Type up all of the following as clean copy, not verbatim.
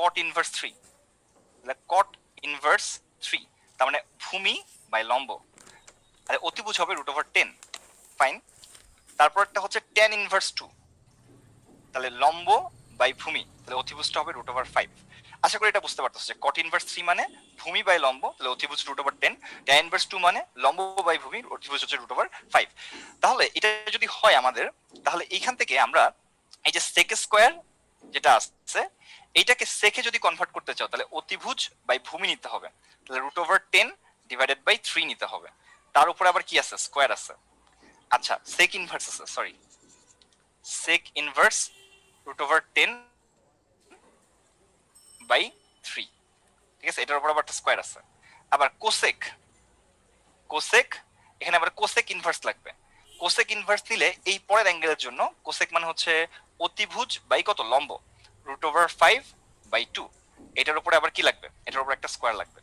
কট inverse 3, তাহলে কট inverse 3 তার মানে ভূমি বাই লম্ব, আর অতিভুজ হবে √10, ফাইন। তারপরটা হচ্ছে tan ইনভার্স 2, তাহলে লম্ব বাই ভূমি, তাহলে অতিভুজটা হবে √5। আশা করি এটা বুঝতে পারতেছো যে কট ইনভার্স 3 মানে ভূমি বাই লম্ব, তাহলে অতিভুজ √10, tan ইনভার্স 2 মানে লম্ব বাই ভূমি, অতিভুজ হচ্ছে √5। তাহলে এটা যদি হয় আমাদের, তাহলে এইখান থেকে আমরা এই যে sec স্কয়ার যেটা আছে এইটাকে সেকে যদি কনভার্ট করতে চাও তাহলে অতিভুজ বাই ভূমি নিতে হবে, তাহলে √10 ডিভাইডেড বাই 3 নিতে হবে। তার উপরে আবার কি আছে, স্কয়ার আছে। আচ্ছা sec ইনভার্স আছে, সরি sec ইনভার্স √10 বাই 3, ঠিক আছে, এটার উপর আবার একটা স্কয়ার আছে। আবার কোসেক, কোসেক এখানে আবার কোসেক ইনভার্স লাগবে। কোসেক ইনভার্স নিলে এই পরের অ্যাঙ্গেলের জন্য কোসেক মানে হচ্ছে অতিভুজ বাই কত, লম্ব, √5 বাই 2, এটার উপরে আবার কি লাগবে, এটার উপর একটা স্কয়ার লাগবে।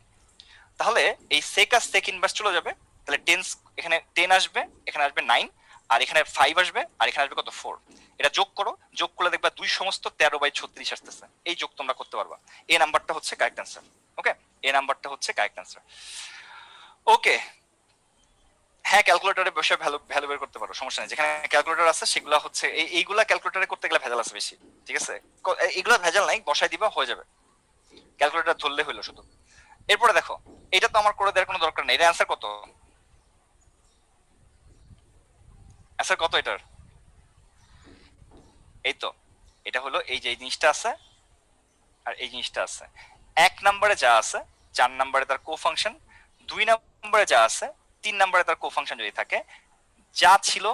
তাহলে এই সেক আর সেক ইনভার্স চলে যাবে, তাহলে 10 এখানে 10 আসবে, এখানে আসবে 9, আর এখানে 5 আসবে, আর এখানে আসবে কত, 4। এটা যোগ করো, যোগ করলে দেখবা 2 সমস্ত 13/36 আসতেছে। এই যোগ তোমরা করতে পারবা। এই নাম্বারটা হচ্ছে কারেক্ট অ্যান্সার। ওকে, এই নাম্বারটা হচ্ছে কারেক্ট অ্যান্সার। ওকে, হ্যাঁ ক্যালকুলেটরে বসে ভ্যালু বের করতে পারো, সমস্যা নেই। যেখানে ক্যালকুলেটর আছে সেগুলো হচ্ছে এইগুলা ক্যালকুলেটরে করতে গেলে ভেজাল আছে বেশি, ঠিক আছে। এইগুলা ভেজাল নাই, বসাই দিবা হয়ে যাবে, ক্যালকুলেটর ধরলে হইলো শুধু। এরপরে দেখো, এটা তো আমার করে দেওয়ার কোনো দরকার নেই। এটা অ্যান্সার কত, অ্যান্সার কত এটার? এই তো, এটা হলো এই যে এই জিনিসটা আছে আর এই জিনিসটা আছে। 1 নম্বরে যা আছে 4 নম্বরে তার কো ফাংশন, 2 নম্বরে যা আছে 3 নম্বরে তার কো ফাংশন যদি থাকে, যা ছিল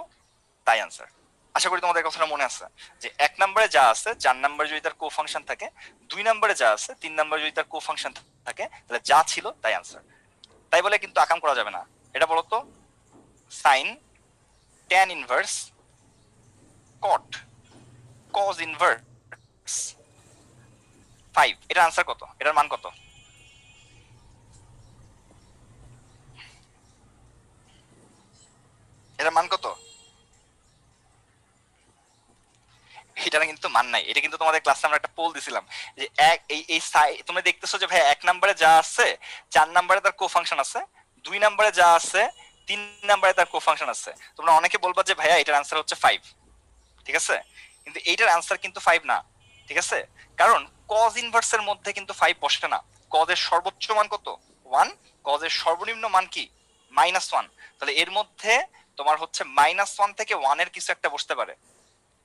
তাই অ্যান্সার। আশা করি তোমাদের কথাটা মনে আছে যে 1 নম্বরে যা আছে 4 নম্বরে যদি তার কো ফাংশন থাকে, 2 নম্বরে যা আছে 3 নম্বরে যদি তার কো ফাংশন থাকে, তাহলে যা ছিল তাই অ্যান্সার। তাই বলে কিন্তু আকাম করা যাবে না। এটা বলো তো, সাইন tan ইনভার্স কট cos ইনভার্স 5, এটার আনসার কত, এটার মান কত? এটার মান কত? এটার কিন্তু মান নাই। এটা কিন্তু তোমাদের ক্লাসে আমরা একটা পোল দিছিলাম যে এক এই তুমি দেখতেছো যে ভাই 1 নম্বরে যা আছে 4 নম্বরে তার কো ফাংশন আছে, 2 নম্বরে যা আছে 3 নম্বরে তার কো ফাংশন আছে। তোমরা অনেকে বলবা যে ভাইয়া এটার আনসার হচ্ছে 5, ঠিক আছে, কিন্তু এইটার আনসার কিন্তু 5 না, ঠিক আছে। কারণ কজ ইনভার্সের মধ্যে কিন্তু 5 বসে না। কজের সর্বোচ্চ মান কত, 1, কজের সর্বনিম্ন মান কি, -1। তাহলে এর মধ্যে তোমার হচ্ছে -1 থেকে 1 এর কিছু একটা বসতে পারে,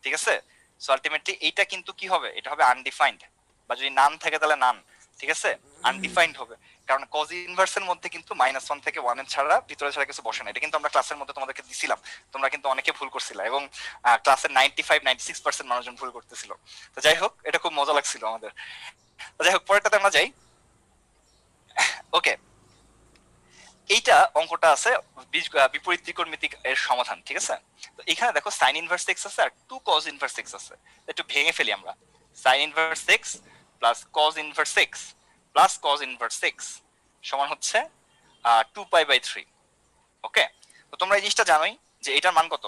ঠিক আছে। সো আলটিমেটলি এইটা কিন্তু কি হবে, এটা হবে আনডিফাইন্ড, বা যদি নান থাকে তাহলে নান, ঠিক আছে, আনডিফাইন্ড হবে। কারণ কজ ইনভার্সের মধ্যে কিন্তু -1 থেকে 1 এর ছাড়া ভিতরে ছাড়া কিছু বসে না। এটা কিন্তু আমরা ক্লাসের মধ্যে তোমাদেরকে দিছিলাম, তোমরা কিন্তু অনেকে ভুল করছিলা, এবং ক্লাসের 95-96% মানুষজন ভুল করতেছিল। তো যাই হোক, এটা খুব মজা লাগছিল আমাদের। তো যাই হোক, পরেরটাতে আমরা যাই। ওকে, এইটা অঙ্কটা আছে বিপরীত ত্রিকোণমিতিক এর সমাধান, ঠিক আছে। তো এখানে দেখো সাইন ইনভার্স এক্স আছে আর 2 cos ইনভার্স এক্স আছে। একটু ভেঙে ফেলি আমরা। Sign inverse x plus cos inverse x plus cos inverse x সমান হচ্ছে 2π/3। ওকে, তো তোমরা এই জিনিসটা জানোই যে এটার মান কত,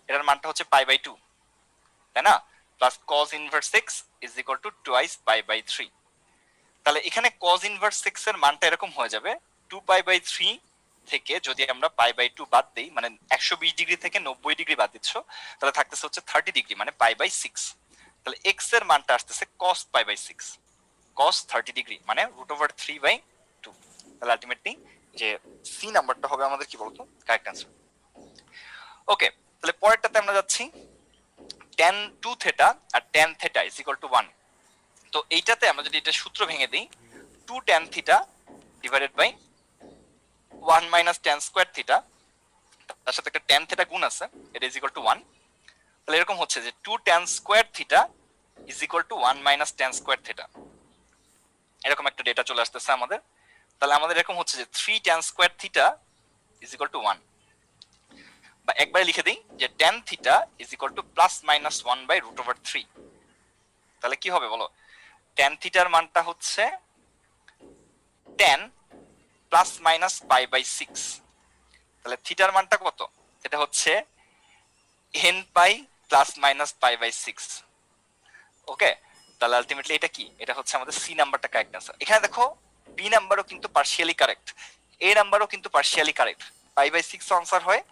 এটার মানটা হচ্ছে π/2, তাই না। Plus cos inverse x is equal to twice π/3। তাহলে এখানে cos ইনভার্স এক্স এর মানটা এরকম হয়ে যাবে, 2π/3 থেকে যদি আমরা π/2 বাদ দেই, মানে 120 ডিগ্রি থেকে 90 ডিগ্রি বাদ দিচ্ছ, তাহলে থাকতেছে হচ্ছে 30 ডিগ্রি, মানে π/6। তাহলে এক্স এর মানটা আসতেছে cos π/6, cos 30 ডিগ্রি মানে √3/2। তাহলে আলটিমেটলি যে সি নাম্বারটা হবে আমাদের কি বলতো, কারেক্ট অ্যান্সার। ওকে, তাহলে পরেরটাতে আমরা যাচ্ছি। tan 2 থিটা আর tan theta is equal to 1। তো এইটাতে আমরা যদি এটা সূত্র ভেঙে দিই, 2 tan theta divided by 1 minus tan square theta, তার সাথে একটা tan থিটা গুণ আছে, এটা ইজ ইকুয়াল টু 1। তাহলে এরকম হচ্ছে যে 2 tan square theta is equal to 1 minus tan square theta, এরকম একটা ডেটা চলে আসতেছে আমাদের। তাহলে আমাদের এরকম হচ্ছে যে 3 tan square theta is equal to 1, বা একবারে লিখে দিই যে tan theta is equal two plus minus 1/√3। তাহলে কি হবে বলো, tan থিটার মানটা হচ্ছে tan প্লাস মাইনাস π/6। তাহলে থিটার মানটা কত, এটা হচ্ছে n পাই প্লাস মাইনাস π/6। ওকে, তাহলে আলটিমেটলি এটা কি, এটা হচ্ছে আমাদের সি নাম্বারটা কারেক্ট অ্যান্সার। এখানে দেখো বি নাম্বারও কিন্তু পার্শিয়ালি কারেক্ট, এ নাম্বারও কিন্তু পার্শিয়ালি কারেক্ট, 5/6 আনসার হয়,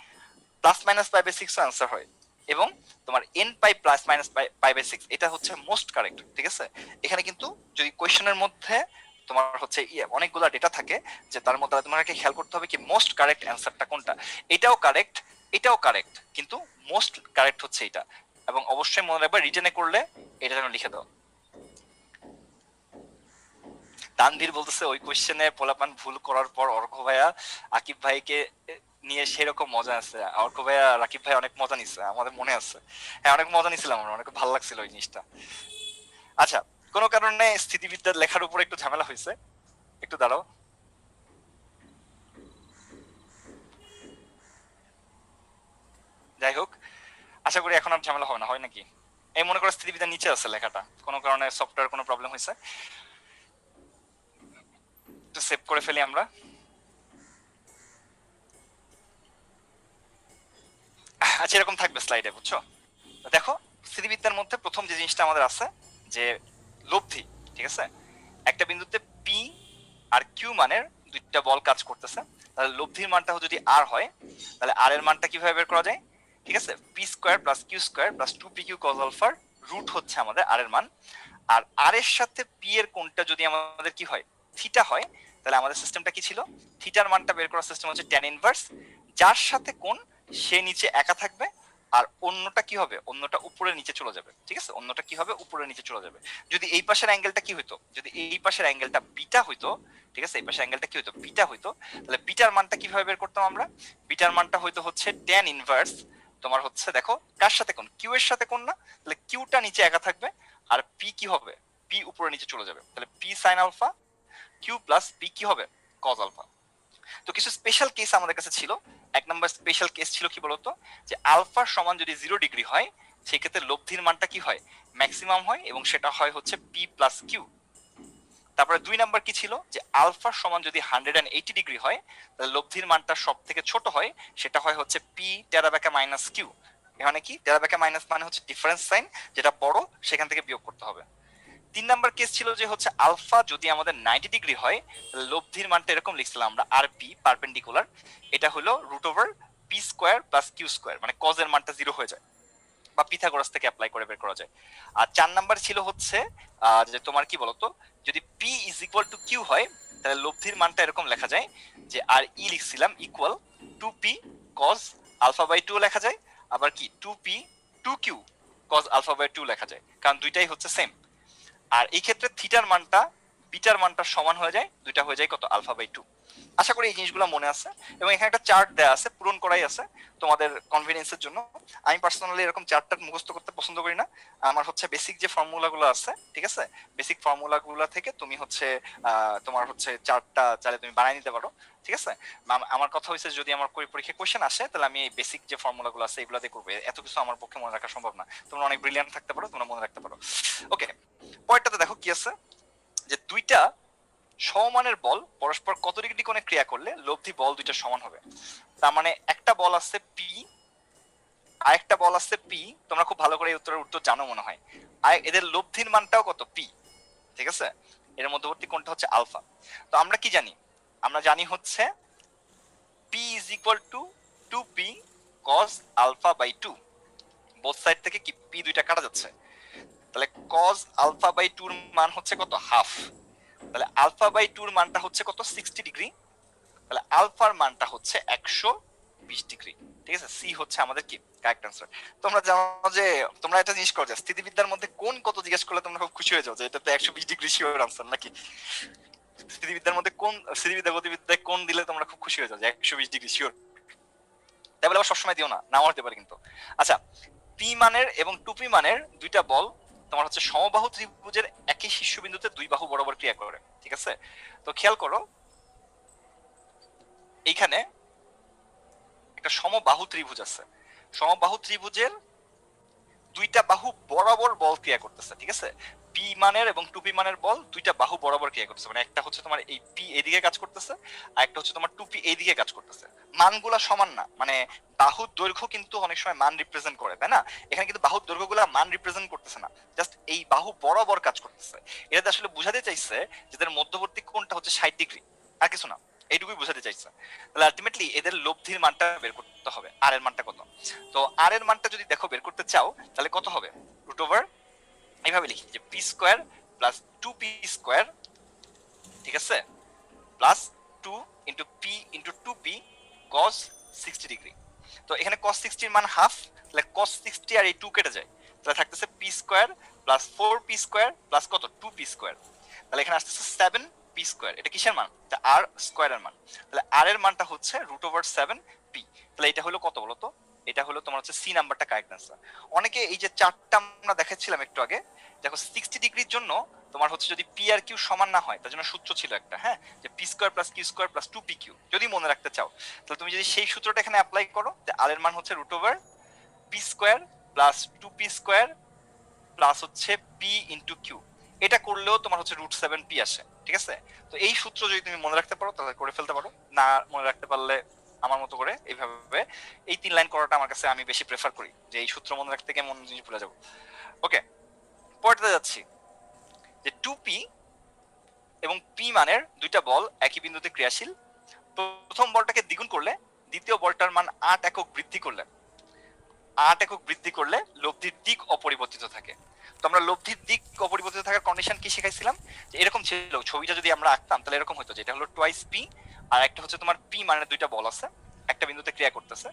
প্লাস মাইনাস 5/6 আনসার হয়, এবং তোমার এন পাই প্লাস মাইনাস 5/6 এটা হচ্ছে মোস্ট কারেক্ট। ঠিক আছে, এখানে কিন্তু যদি কোয়েশ্চেনের মধ্যে তোমার হচ্ছে অনেকগুলো ডেটা থাকে, যে তার মধ্যে তোমাকে খেয়াল করতে হবে কি মোস্ট কারেক্ট অ্যান্সারটা কোনটা। এটাও কারেক্ট, এটাও কারেক্ট, কিন্তু মোস্ট কারেক্ট হচ্ছে এটা। এবং অবশ্যই মনে রাখবে রিটেনে করলে এটা যেন লিখে দাও। তানভীর বলতেছে ওই কোশ্চেনে পোলাপান ভুল করার পর অর্ক ভাইয়া আকিব ভাইকে নিয়ে সেরকম মজা আছে। অর্ক ভাইয়া রাকিব ভাই অনেক মজা নিচ্ছে, আমাদের মনে আছে। হ্যাঁ, অনেক মজা নিছিলাম আমরা, অনেক ভালো লাগছিল ওই জিনিসটা। আচ্ছা, কোনো কারণে স্থিতিবিদ্যার লেখার উপর একটু ঝামেলা হয়েছে, একটু দাঁড়াও। যাই হোক, আশা করি এখন আর ঝামেলা হবে না, হয় নাকি? এই মনে করো স্থিতিবিদ্যার নিচে আছে লেখাটা, কোনো কারণে সফটওয়্যার কোনো প্রবলেম হয়েছে, একটু সেভ করে ফেলি আমরা। আচ্ছা, এরকম থাকবে স্লাইডে, বুঝছো? দেখো স্থিতিবিদ্যার মধ্যে প্রথম যে জিনিসটা আমাদের আছে যে লব্ধি। ঠিক আছে, একটা বিন্দুতে পি আর কিউ মানের দুইটা বল কাজ করতেছে, তাহলে লব্ধির মানটা যদি আর হয়, তাহলে আর এর মানটা কিভাবে বের করা যায়? ঠিক আছে, P square plus Q square plus 2pq cos আলফার রুট হচ্ছে আমাদের আর এর মান। আর আর এর সাথে পি এর কোণটা যদি আমাদের কি হয়, থিটা হয়, তাহলে আমাদের সিস্টেমটা কি ছিল? থিটার মানটা বের করার সিস্টেম হচ্ছে ট্যান ইনভার্স, যার সাথে কোণ সে নিচে একা থাকবে, আর অন্যটা কি হবে, অন্যটা উপরে নিচে চলে যাবে। ঠিক আছে, অন্যটা কি হবে, উপরে নিচে চলে যাবে। যদি এই পাশের অ্যাঙ্গেলটা কি হইতো, যদি এই পাশের অ্যাঙ্গেলটা বিটা হইতো, ঠিক আছে, এই পাশের অ্যাঙ্গেলটা কি হইতো, বিটা হইতো, তাহলে বিটার মানটা কিভাবে বের করতাম আমরা? বিটার মানটা হইতো হচ্ছে ট্যান ইনভার্স তোমার হচ্ছে, দেখো কার সাথে কোণ, কিউ এর সাথে কোণ না, তাহলে কিউটা নিচে একা থাকবে, আর পি কি হবে, পি উপরে নিচে চলে যাবে, তাহলে P sine alpha Q plus P কি হবে, কজ আলফা। তো কিছু স্পেশাল কেস আমাদের কাছে ছিল। এক নম্বর স্পেশাল কেস ছিল কি বলতো, যে আলফার সমান যদি 0 ডিগ্রি হয়, সেক্ষেত্রে লব্ধির মানটা কি হয়, ম্যাক্সিমাম হয়, এবং সেটা হয় হচ্ছে পি প্লাস কিউ। তারপরে 2 নাম্বার কি ছিল, যে আলফার সমান যদি 180 ডিগ্রি হয়, তাহলে লব্ধির মানটা সব থেকে ছোট হয়, সেটা হয় হচ্ছে পি টেরাবেকা মাইনাস কিউ। এখানে কি টেরাবেকা মাইনাস মানে হচ্ছে ডিফারেন্স সাইন, যেটা বড় সেখান থেকে বিয়োগ করতে হবে। 3 নাম্বার কেস ছিল যে হচ্ছে আলফা যদি আমাদের 90 ডিগ্রি হয়, লব্ধির মানটা এরকম লিখছিলাম আমরা, আর পি পারপেন্ডিকুলার, এটা হলো root over P square plus Q square, মানে কজের মানটা 0 হয়ে যায়, বা পিথাগোরাস থেকে অ্যাপ্লাই করে বের করা যায়। আর 4 নাম্বার ছিল হচ্ছে যে তোমার কি বলতো, যদি P is equal to Q হয়, তাহলে লব্ধির মানটা এরকম লেখা যায়, যে আর ই লিখছিলাম equal 2p cos alpha by 2 লেখা যায়, আবার কি 2p 2q cause alpha by 2 লেখা যায়, কারণ দুইটাই হচ্ছে সেম। আর এই ক্ষেত্রে থিটার মানটা বিটার মানটা সমান হয়ে যায়, দুইটা হয়ে যায় কত, আলফা বাই 2। আশা করি এই জিনিসগুলো মনে আছে, এবং এখানে একটা চার্ট দেওয়া আছে, পূরণ করাই আছে তোমাদের কনভিনিয়েন্সের জন্য। আমি পার্সোনালি এরকম চার্টটা মুখস্থ করতে পছন্দ করি না, আমার হচ্ছে বেসিক যে ফর্মুলাগুলো আছে, ঠিক আছে, বেসিক ফর্মুলাগুলো থেকে তুমি হচ্ছে তোমার হচ্ছে চার্টটা চাইলে তুমি বানিয়ে নিতে পারো। ঠিক আছে, আমার কথা হচ্ছে যদি আমার পরীক্ষায় কোশ্চেন আসে, তাহলে আমি এই বেসিক যে ফর্মুলাগুলো আছে এগুলো দিয়ে করবো, এত কিছু আমার পক্ষে মনে রাখা সম্ভব না। তোমরা অনেক ব্রিলিয়ান্ট থাকতে পারো, তোমরা মনে রাখতে পারো। ওকে, পরেরটাতে দেখো কি আছে, যে দুইটা সমমানের বল পরস্পর কত ডিগ্রি কোণে ক্রিয়া করলে লব্ধি বল দুইটা সমান হবে। তার মানে একটা বল আছে পি, আরেকটা বল আছে পি, তোমরা খুব ভালো করে এই উত্তরের উত্তর জানো মনে হয়, আর এদের লব্ধির মানটাও কত, পি। ঠিক আছে, এর মধ্যবর্তী কোণটা হচ্ছে আলফা। তো আমরা কি জানি, আমরা জানি হচ্ছে P is equal to 2p cos alpha by 2, both side থেকে কি পি দুইটা কাটা যাচ্ছে, তাহলে cos আলফা বাই 2 এর মান হচ্ছে কত, হাফ, তাহলে আলফা বাই 2 এর মানটা হচ্ছে কত, 60 ডিগ্রি, তাহলে আলফার মানটা হচ্ছে 120 ডিগ্রি। ঠিক আছে, সি হচ্ছে আমাদের কি কারেক্ট আনসার। তোমরা জানো যে তোমরা একটা জিনিস করো, যে স্থিতিবিদ্যার মধ্যে কোন কত জিজ্ঞেস করলে তোমরা খুব খুশি হয়ে যাও, যে এটা তো 120 ডিগ্রি শিওর আনসার নাকি। স্থিতিবিদ্যার মধ্যে কোন, স্থিতিবিদ্যা গতিবিদ্যায় কোন দিলে তোমরা খুব খুশি হয়ে যাও যে 120 ডিগ্রি শিওর, তাই বলে আবার সবসময় দিও না, নাও হতে পারে কিন্তু। আচ্ছা, পি মানের এবং 2p মানের দুইটা বল তোমার হচ্ছে সমবাহু ত্রিভুজের একই শীর্ষবিন্দুতে দুই বাহু বরাবর ক্রিয়া করে। ঠিক আছে, তো খেয়াল করো এইখানে একটা সমবাহু ত্রিভুজ আছে, সমবাহু ত্রিভুজের দুইটা বাহু বরাবর বল ক্রিয়া করতেছে। ঠিক আছে, পি মানের এবং টু পি মানের বল দুইটা বাহু বরাবর ক্রিয়া করতেছে, মানে একটা হচ্ছে তোমার এই পি এদিকে কাজ করতেছে আর একটা হচ্ছে তোমার টু পি এইদিকে কাজ করতেছে। মানগুলা সমান না, মানে বাহুর দৈর্ঘ্য কিন্তু অনেক সময় মান রিপ্রেজেন্ট করে, তাই না? এখানে কিন্তু বাহুর দৈর্ঘ্যগুলা মান রিপ্রেজেন্ট করতেছে না, জাস্ট এই বাহু বরাবর কাজ করতেছে। এটাতে আসলে বুঝাতে চাইছে যে এদের মধ্যবর্তী কোণটা হচ্ছে 60 ডিগ্রি, আর কিছু না, এইটুকুই বোঝাতে চাইছে। তাহলে আলটিমেটলি এদের লব্ধির মানটা বের করতে হবে, আর এর মানটা কত। তো আর এর মানটা যদি দেখো বের করতে চাও তাহলে কত হবে, রুট ওভার, এইভাবে লিখি যে P square plus two P square, ঠিক আছে, plus two into P into two P cos 60 degree. তো এখানে কস 60 এর মান হাফ, তাহলে কস 60 আর এই টু কেটে যায়, তাহলে থাকতেছে P square plus 4p square plus কত 2p স্কোয়ার, তাহলে এখানে আসতেছে 7p স্কোয়ার। এটা কিসের মান? এটা আর স্কোয়ারের মান। তাহলে আর এর মানটা হচ্ছে রুট ওভার 7p। তাহলে এটা হলো কত বলতো, এটা হলো তোমার হচ্ছে সি নাম্বারটা কারেক্ট আনসার। অনেকে এই যে চারটা আমরা দেখাচ্ছিলাম একটু আগে, দেখো 60 ডিগ্রির জন্য তোমার হচ্ছে যদি পি আর কিউ সমান না হয়, তার জন্য সূত্র ছিল একটা, হ্যাঁ, যে P square plus Q square plus 2p Q, যদি মনে রাখতে চাও তাহলে তুমি যদি সেই সূত্রটা এখানে অ্যাপ্লাই করো, আর এর মান হচ্ছে root over P square plus 2p square plus হচ্ছে পি ইন্টু কিউ। এটা করলেও তোমার হচ্ছে রুট 7p আসে, ঠিক আছে? তো এই সূত্র যদি তুমি মনে রাখতে পারো তাহলে করে ফেলতে পারো, না মনে রাখতে পারলে আমার মতো করে এইভাবে এই 3 লাইন করাটা আমার কাছে আমি বেশি প্রেফার করি, যে এই সূত্র মনে রাখতে গিয়ে মন জিনিস ভুলে যাবো। ওকে, পরেরটা যাচ্ছি, যে 2p এবং p মানের দুইটা বল একই বিন্দুতে ক্রিয়াশীল। প্রথম বলটাকে দ্বিগুণ করলে দ্বিতীয় বলটার মান 8 একক বৃদ্ধি করলে 8 একক বৃদ্ধি করলে লব্ধির দিক অপরিবর্তিত থাকে। তো আমরা লব্ধির দিক অপরিবর্তিত থাকার কন্ডিশন কি শিখাইছিলাম, যে এরকম ছিল, ছবিটা যদি আমরা আঁকতাম তাহলে এরকম হতো, যে এটা হলো টুয়াইস পি, আর একটা হচ্ছে তোমার পি মানে দুইটা বল আছে একটা বিন্দুতে ক্রিয়া করতেছে।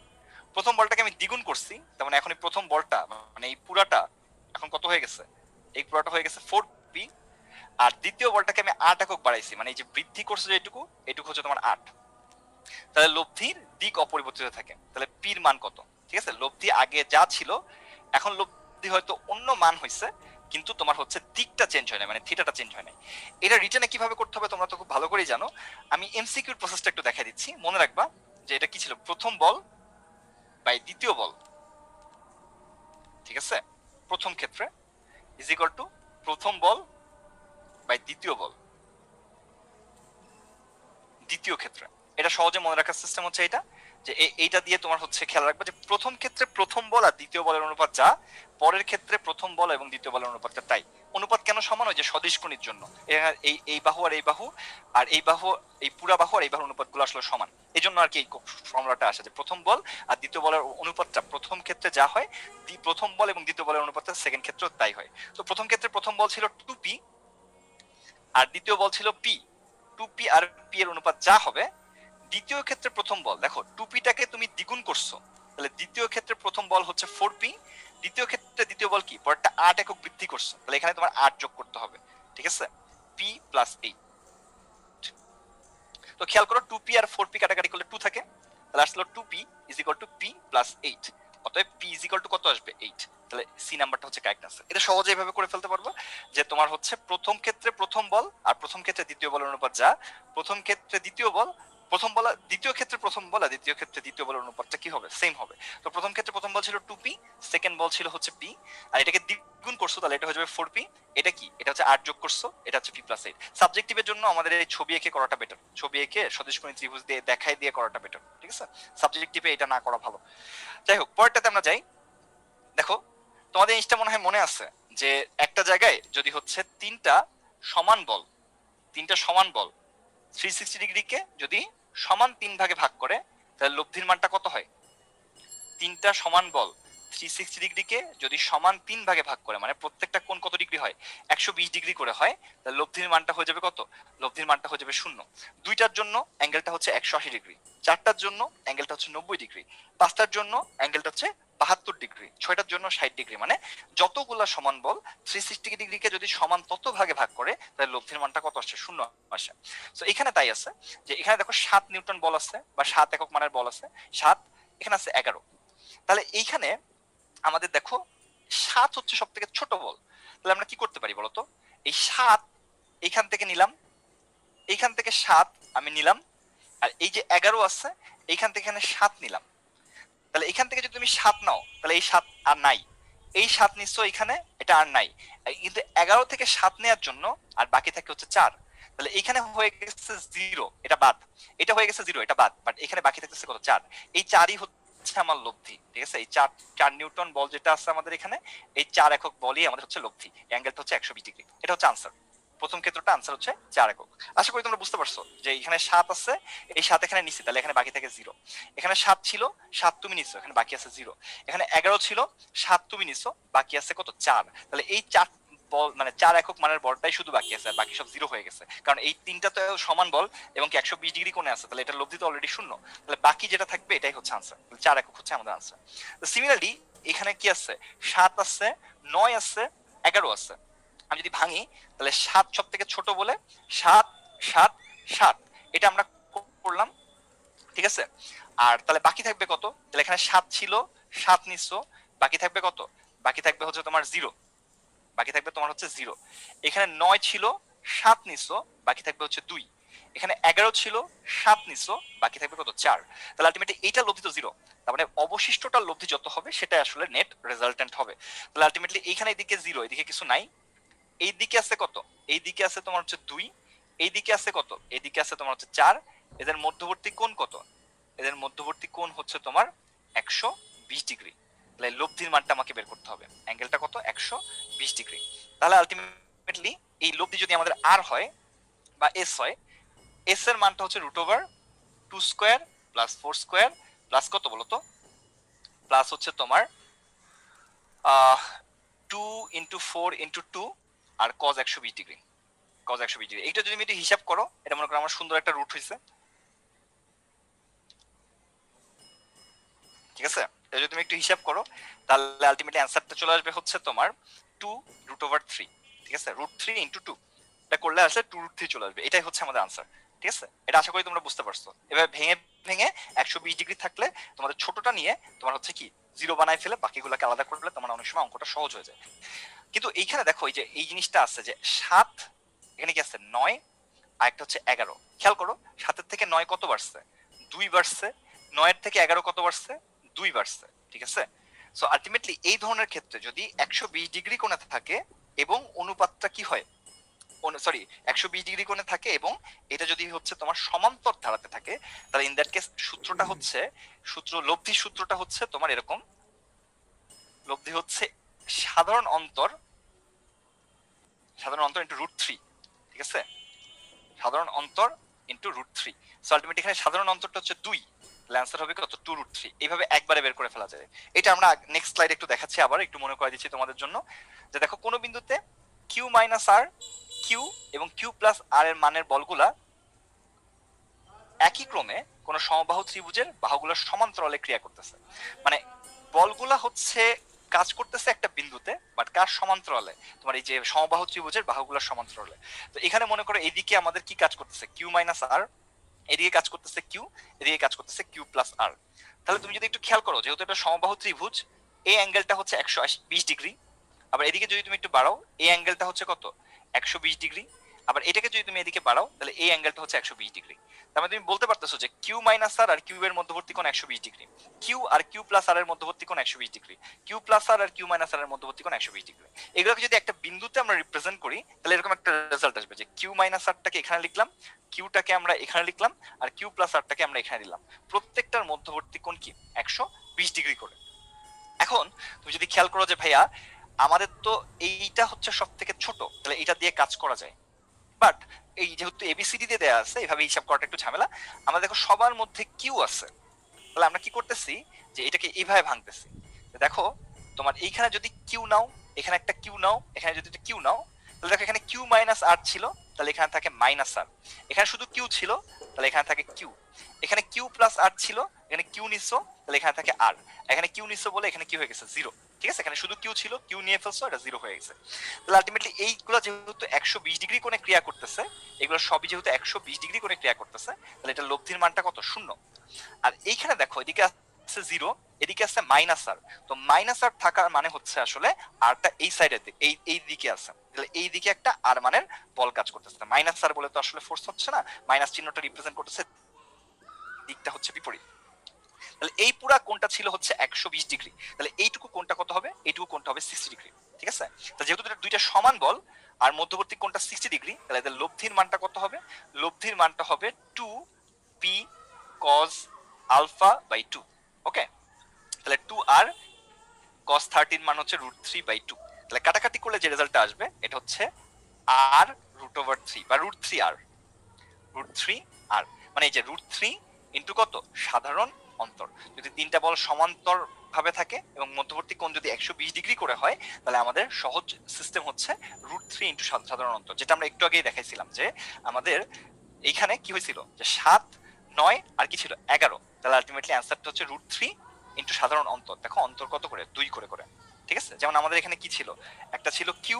প্রথম বলটাকে আমি দ্বিগুণ করছি, তার মানে এখন এই প্রথম বলটা মানে এই পুরাটা এখন কত হয়ে গেছে, এই পুরাটা হয়ে গেছে 4p, আর দ্বিতীয় বলটাকে আমি 8 একক বাড়াইছি, মানে এই যে বৃদ্ধি করছে যে এটুকু, এটুকু হচ্ছে তোমার 8। তাহলে লব্ধির দিক অপরিবর্তিত থাকে। তাহলে পির মান কত, ঠিক আছে, লব্ধি আগে যা ছিল এখন লব্ধি হয়তো অন্য মান হয়েছে, কিন্তু তোমার হচ্ছে দিকটা চেঞ্জ হয় না, মানে থিটাটা চেঞ্জ হয় না। এটা রিটার্নে কিভাবে করতে হবে তোমরা তো খুব ভালো করেই জানো, আমি এমসিকিউর প্রসেসটা একটু দেখাই দিচ্ছি, মনে রাখবা যে এটা কি ছিল, প্রথম বল বাই দ্বিতীয় বল, ঠিক আছে, প্রথম ক্ষেত্রে ইজ ইকুয়াল টু প্রথম বল বাই দ্বিতীয় বল দ্বিতীয় ক্ষেত্রে। এটা সহজে মনে রাখার সিস্টেম হচ্ছে এটা, যে এইটা দিয়ে তোমার হচ্ছে খেয়াল রাখবে যে প্রথম ক্ষেত্রে প্রথম বল আর দ্বিতীয় বলের অনুপাত যা, পরের ক্ষেত্রে প্রথম বল এবং দ্বিতীয় বলের অনুপাতটা তাই। অনুপাত কেন সমান হয়, যে সদিশ কোণের জন্য এই এই বাহু আর এই বাহু, আর এই বাহু, এই পুরা বাহু আর এই বাহুর অনুপাতগুলো আসলে সমান, এই জন্য আর কি এই ফর্মুলাটা আসে, যে প্রথম বল আর দ্বিতীয় বলের অনুপাতটা প্রথম ক্ষেত্রে যা হয়, প্রথম বল এবং দ্বিতীয় বলের অনুপাতটা সেকেন্ড ক্ষেত্রেও তাই হয়। তো প্রথম ক্ষেত্রে প্রথম বল ছিল 2p আর দ্বিতীয় বল ছিল p, 2p আর p এর অনুপাত যা হবে, দ্বিতীয় ক্ষেত্রে প্রথম বল, দেখো 2pটাকে তুমি দ্বিগুণ করছো, তাহলে দ্বিতীয় ক্ষেত্রে প্রথম বল হচ্ছে 4p, দ্বিতীয় ক্ষেত্রে দ্বিতীয় বল কি, পরেরটা 8 একক বৃদ্ধি করছো, তাহলে এখানে তোমার 8 যোগ করতে হবে, ঠিক আছে, p প্লাস 8। তো খেয়াল করো 2p আর 4p কাটাকাটি করলে 2 থাকে, তাহলে আসলে 2p is equal two p plus 8, অতএব p ইজ ইকুয়াল টু কত আসবে 8। তাহলে সি নাম্বারটা হচ্ছে কারেক্ট আনসার। এটা সহজে এভাবে করে ফেলতে পারবো, যে তোমার হচ্ছে প্রথম ক্ষেত্রে প্রথম বল আর প্রথম ক্ষেত্রে দ্বিতীয় বলের অনুপাত যা, প্রথম ক্ষেত্রে দ্বিতীয় বল, প্রথম বল, দ্বিতীয় ক্ষেত্রে প্রথম বল আর দ্বিতীয় ক্ষেত্রে দ্বিতীয় বলের অনুপাতটা কি হবে, সেম হবে। তো প্রথম ক্ষেত্রে প্রথম বল ছিল 2p, সেকেন্ড বল ছিল হচ্ছে p, আর এটাকে দ্বিগুণ করছো তাহলে এটা হয়ে যাবে 4p, এটা কি, এটা হচ্ছে 8 যোগ করছো, এটা হচ্ছে p প্লাস 8। সাবজেক্টিভের জন্য আমাদের এই ছবি এঁকে করাটা বেটার, ছবি এঁকে সদিশকোণী ত্রিভুজ দিয়ে দেখাই দিয়ে করাটা বেটার, ঠিক আছে, সাবজেক্টিভে এটা না করা ভালো। যাই হোক, পরেরটাতে আমরা যাই। দেখো তোমাদের জিনিসটা মনে হয় মনে আছে, যে একটা জায়গায় যদি হচ্ছে তিনটা সমান বল 360 ডিগ্রিকে যদি সমান 3 ভাগে ভাগ করে, তাহলে লব্ধির মানটা কত হয়, তিনটা সমান বল 360 ডিগ্রিকে যদি সমান 3 ভাগে ভাগ করে, মানে প্রত্যেকটা কোণ কত ডিগ্রি হয়, 120 ডিগ্রি করে হয়, তাহলে লব্ধির মানটা হয়ে যাবে কত, লব্ধির মানটা হয়ে যাবে 0। দুইটার জন্য অ্যাঙ্গেলটা হচ্ছে 180 ডিগ্রি, চারটার জন্য অ্যাঙ্গেলটা হচ্ছে 90 ডিগ্রি, পাঁচটার জন্য অ্যাঙ্গেলটা হচ্ছে 72 ডিগ্রি, ছয়টার জন্য 60 ডিগ্রি, মানে যতগুলা সমান বল 360 ডিগ্রিকে যদি সমান তত ভাগে ভাগ করে, তাহলে লব্ধির মানটা কত আসে, 0 আসে। তো এখানে তাই আছে, যে এখানে দেখো 7 নিউটন বল আছে বা 7 একক মানের বল আছে, 7, এখানে আছে 11। তাহলে এইখানে আমাদের দেখো 7 হচ্ছে সব থেকে ছোট বল, তাহলে আমরা কি করতে পারি বলতো, এই 7 এইখান থেকে নিলাম, এইখান থেকে 7 আমি নিলাম, আর এই যে 11 আছে এইখান থেকে এখানে 7 নিলাম, তাহলে এখান থেকে যদি তুমি 7 নাও তাহলে এই 7 আর নাই, এই 7 নিশ্চয় এখানে, এটা আর নাই। কিন্তু 11 থেকে 7 নেওয়ার জন্য আর বাকি থাকে হচ্ছে 4। তাহলে এখানে হয়ে গেছে 0, এটা বাদ। এটা হয়ে গেছে 0, এটা বাদ। বাট এখানে বাকি থাকতেছে কত? 4। এই 4ই হচ্ছে আমার লব্ধি। ঠিক আছে? এই 4 নিউটন বল যেটা আছে আমাদের এখানে, এই 4 একক বলই আমাদের হচ্ছে লব্ধি। অ্যাঙ্গেলটা হচ্ছে 120 ডিগ্রি। এটা হচ্ছে আনসার। প্রথম ক্ষেত্রটা আনসার হচ্ছে 4 একক। আশা করি তোমরা বুঝতে পারছো যে এখানে 7 আছে, এই 7 এখানে নিছি, তাহলে এখানে বাকি থাকে 0। এখানে 7 ছিল, 7 তুমি নিছো, এখানে বাকি আছে 0। এখানে 11 ছিল, 7 তুমি নিছো, বাকি আছে কত? 4। তাহলে এই 4 বল মানে 4 একক মানের বলটাই শুধু বাকি আছে, আর বাকি সব 0 হয়ে গেছে। কারণ এই তিনটা তো সমান বল এবং কি 120 ডিগ্রি কোণে আছে, তাহলে এটা লব্ধি তো অলরেডি শূন্য। তাহলে বাকি যেটা থাকবে এটাই হচ্ছে আনসার। 4 একক হচ্ছে আমাদের আনসার। তো সিমিলারলি এখানে কি আছে? 7 আছে, 9 আছে, 11 আছে। আমি যদি ভাঙি তাহলে 7 সব থেকে ছোট বলে 7 7 7 এটা আমরা করলাম। ঠিক আছে? আর তাহলে বাকি থাকবে কত? তাহলে এখানে 7 ছিল, 7 নিছো, বাকি থাকবে কত? বাকি থাকবে হচ্ছে তোমার 0। বাকি থাকবে তোমার হচ্ছে 0। এখানে 9 ছিল, 7 নিছো, বাকি থাকবে হচ্ছে 2। এখানে 11 ছিল, 7 নিছো, বাকি থাকবে কত? 4। তাহলে আলটিমেটলি এইটা লব্ধি তো 0। তার মানে অবশিষ্টটার লব্ধি যত হবে সেটা আসলে নেট রেজাল্টেন্ট হবে। তাহলে আলটিমেটলি এইখানে এদিকে 0, এদিকে কিছু নাই। এই দিকে আছে কত? এই দিকে আছে তোমার হচ্ছে 2। এই দিকে আছে কত? এদিকে আছে তোমার হচ্ছে 4। এদের মধ্যবর্তী কোণ কত? এদের মধ্যবর্তী কোণ হচ্ছে তোমার 120 ডিগ্রি। তাহলে লব্ধির মানটা আমাকে বের করতে হবে। অ্যাঙ্গেলটা কত? 120 ডিগ্রি। তাহলে আলটিমেটলি এই লব্ধি যদি আমাদের আর হয় বা এস হয়, এস এর মানটা হচ্ছে √2 স্কয়ার প্লাস 4 স্কয়ার প্লাস কত বলতো? প্লাস হচ্ছে তোমার 2 ইন্টু 4 ইন্টু 2 আর cos 120 ডিগ্রি। cos 120 degree. এইটা যদি তুমি একটু হিসাব করো, এটা মনে করো আমার সুন্দর একটা রুট হয়েছে। ঠিক আছে? এটা যদি তুমি একটু হিসাব করো তাহলে আলটিমেটলি অ্যান্সারটা চলে আসবে হচ্ছে তোমার 2√3। ঠিক আছে? √3 ইন্টু 2 এটা করলে আসলে 2√3 চলে আসবে। এটাই হচ্ছে আমাদের আনসার। ঠিক আছে? এটা আশা করি তোমরা বুঝতে পারছো। এভাবে ভেঙে ভেঙে 120 ডিগ্রি থাকলে তোমাদের ছোটটা নিয়ে তোমার হচ্ছে কি 0 বানায় ফেলে বাকিগুলোকে আলাদা করলে তোমার অনেক সময় অঙ্কটা সহজ হয়ে যায়। কিন্তু এইখানে দেখো এই যে এই জিনিসটা আছে যে 7, এখানে কি আছে? 9, আর একটা হচ্ছে 11। খেয়াল করো 7-এর থেকে 9 কত বাড়ছে? 2 বাড়ছে। 9-এর থেকে 11 কত বাড়ছে? 2 বাড়ছে। ঠিক আছে? সো আলটিমেটলি এই ধরনের ক্ষেত্রে যদি 120 ডিগ্রি কোণে থাকে এবং অনুপাতটা কি হয়? সরি, 120 ডিগ্রি কোণে থাকে এবং এটা যদি হচ্ছে তোমার সমান্তর ধারাতে থাকে, তাহলে ইন দ্যাট কেস সূত্রটা হচ্ছে, লব্ধির সূত্রটা হচ্ছে তোমার এরকম। লব্ধি হচ্ছে সাধারণ অন্তর ইন্টু √3। ঠিক আছে? সাধারণ অন্তর ইন্টু √3। সো আলটিমেটলি এখানে সাধারণ অন্তরটা হচ্ছে 2। অ্যান্সার হবে কত? 2√3। এইভাবে একবারে বের করে ফেলা যায়। এটা আমরা নেক্সট স্লাইডে একটু দেখাচ্ছি, আবার একটু মনে করে দিচ্ছি তোমাদের জন্য যে দেখো কোন বিন্দুতে কিউ মাইনাস আর, কিউ এবং কিউ প্লাস আর এর মানের বলগুলা একই ক্রমে কোন সমবাহু ত্রিভুজের বাহুগুলোর সমান্তরালে ক্রিয়া করতেছে। মানে বলগুলা হচ্ছে কাজ করতেছে একটা বিন্দুতে, বাট কার সমান্তরালে? তোমার এই যে সমবাহু ত্রিভুজের বাহুগুলোর সমান্তরালে। তো এখানে মনে করো এইদিকে আমাদের কি কাজ করতেছে? কিউ মাইনাস আর, এদিকে কাজ করতেছে কিউ, এদিকে কাজ করতেছে কিউ প্লাস আর। তাহলে তুমি যদি একটু খেয়াল করো, যেহেতু এটা সমবাহু ত্রিভুজ, এই অ্যাঙ্গেলটা হচ্ছে 120 ডিগ্রি। আবার এদিকে যদি তুমি একটু বাড়াও, এই অ্যাঙ্গেলটা হচ্ছে কত? 120 ডিগ্রি। আবার এটাকে যদি তুমি এদিকে বাড়াও, তাহলে এই অ্যাঙ্গেলটা হচ্ছে 120 ডিগ্রি। তার মানে তুমি বলতে পারতেছো যে কিউ মাইনাস আর আর কিউ এর মধ্যবর্তী কোণ 120 degree, Q R Q plus আর এর মধ্যবর্তী কোণ 120 ডিগ্রি, কিউ প্লাস আর আর কিউ মাইনাস আর এর মধ্যবর্তী কোণ 120 ডিগ্রি। এগুলোকে যদি একটা বিন্দুতে আমরা রিপ্রেজেন্ট করি, তাহলে এরকম একটা রেজাল্ট আসবে যে কিউ মাইনাস আরটাকে এখানে লিখলাম, কিউটাকে আমরা এখানে লিখলাম, আর কিউ প্লাস আরটাকে আমরা এখানে দিলাম। প্রত্যেকটার মধ্যবর্তী কোণ কি? 120 ডিগ্রি করে। এখন তুমি যদি খেয়াল করো যে ভাইয়া আমাদের তো এইটা হচ্ছে সব থেকে ছোট, তাহলে এটা দিয়ে কাজ করা যায়। বাট এই যেহেতু এবিসিডি দিয়ে দেওয়া আছে, এভাবে হিসাব করাটা একটু ঝামেলা। আমরা দেখো সবার মধ্যে কিউ আছে, তাহলে আমরা কি করতেছি যে এটাকে এইভাবে ভাঙতেছি। দেখো তোমার এইখানে যদি কিউ নাও, এখানে একটা কিউ নাও, এখানে যদি একটা কিউ নাও, তাহলে দেখো এখানে কিউ মাইনাস আর ছিল, তাহলে এখানে থাকে মাইনাস আর। এখানে শুধু কিউ ছিল, তাহলে এখানে থাকে কিউ। এখানে কিউ প্লাস আর ছিল, এখানে কিউ নিছো, তাহলে এখানে থাকে আর। এখানে কিউ নিছো বলে এখানে কি হয়ে গেছে? 0। ঠিক আছে? এখানে শুধু কিউ ছিল, কিউ নিয়ে ফেলছো, এটা 0 হয়ে গেছে। তাহলে আলটিমেটলি এইগুলো যেহেতু 120 ডিগ্রি কোণে ক্রিয়া করতেছে, এগুলো সবই যেহেতু 120 ডিগ্রি কোণে ক্রিয়া করতেছে, তাহলে এটা লব্ধির মানটা কত? 0। আর এইখানে দেখো এদিকে আছে 0, এদিকে আছে মাইনাস আর। তো মাইনাস আর থাকার মানে হচ্ছে আসলে আরটা এই সাইডে, এই দিকে আছে। তাহলে এই দিকে একটা আর মানের বল কাজ করতেছে। মাইনাস আর বলে তো আসলে ফোর্স হচ্ছে না, মাইনাস চিহ্নটা রিপ্রেজেন্ট করতেছে দিকটা হচ্ছে বিপরীত। তাহলে এই পুরা কোণটা ছিল হচ্ছে 120 ডিগ্রি, তাহলে এইটুকু কোণটা কত হবে, এইটুকু কোণটা হবে 60 ডিগ্রি। ঠিক আছে, তো যেহেতু দুইটা সমান বল আর মধ্যবর্তী কোণটা 60 ডিগ্রি, তাহলে এদের লব্ধির মানটা কত হবে, লব্ধির মানটা হবে 2p cos আলফা বাই 2। ওকে, তাহলে 2r cos 13 মান হচ্ছে √3/2। তাহলে কাটাকাটি করলে যে রেজাল্টটা আসবে এটা হচ্ছে r√3 বা √3r, √3r মানে এই যে √3 ইন্টু কত, সাধারণ অন্তর। যদি তিনটা বল সমান্তর ভাবে থাকে এবং মধ্যবর্তী কোণ যদি 120 ডিগ্রি করে হয়, তাহলে আমাদের সহজ সিস্টেম হচ্ছে √3 ইন্টু সাধারণ অন্তর, যেটা আমরা একটু আগেই দেখাইছিলাম যে আমাদের এইখানে কি হয়েছিল যে 7, 9 আর কি ছিল 11, তাহলে আলটিমেটলি অ্যান্সারটা হচ্ছে √3 ইন্টু সাধারণ অন্তর। দেখো অন্তর কত করে, 2 করে করে। ঠিক আছে, যেমন আমাদের এখানে কি ছিল, একটা ছিল কিউ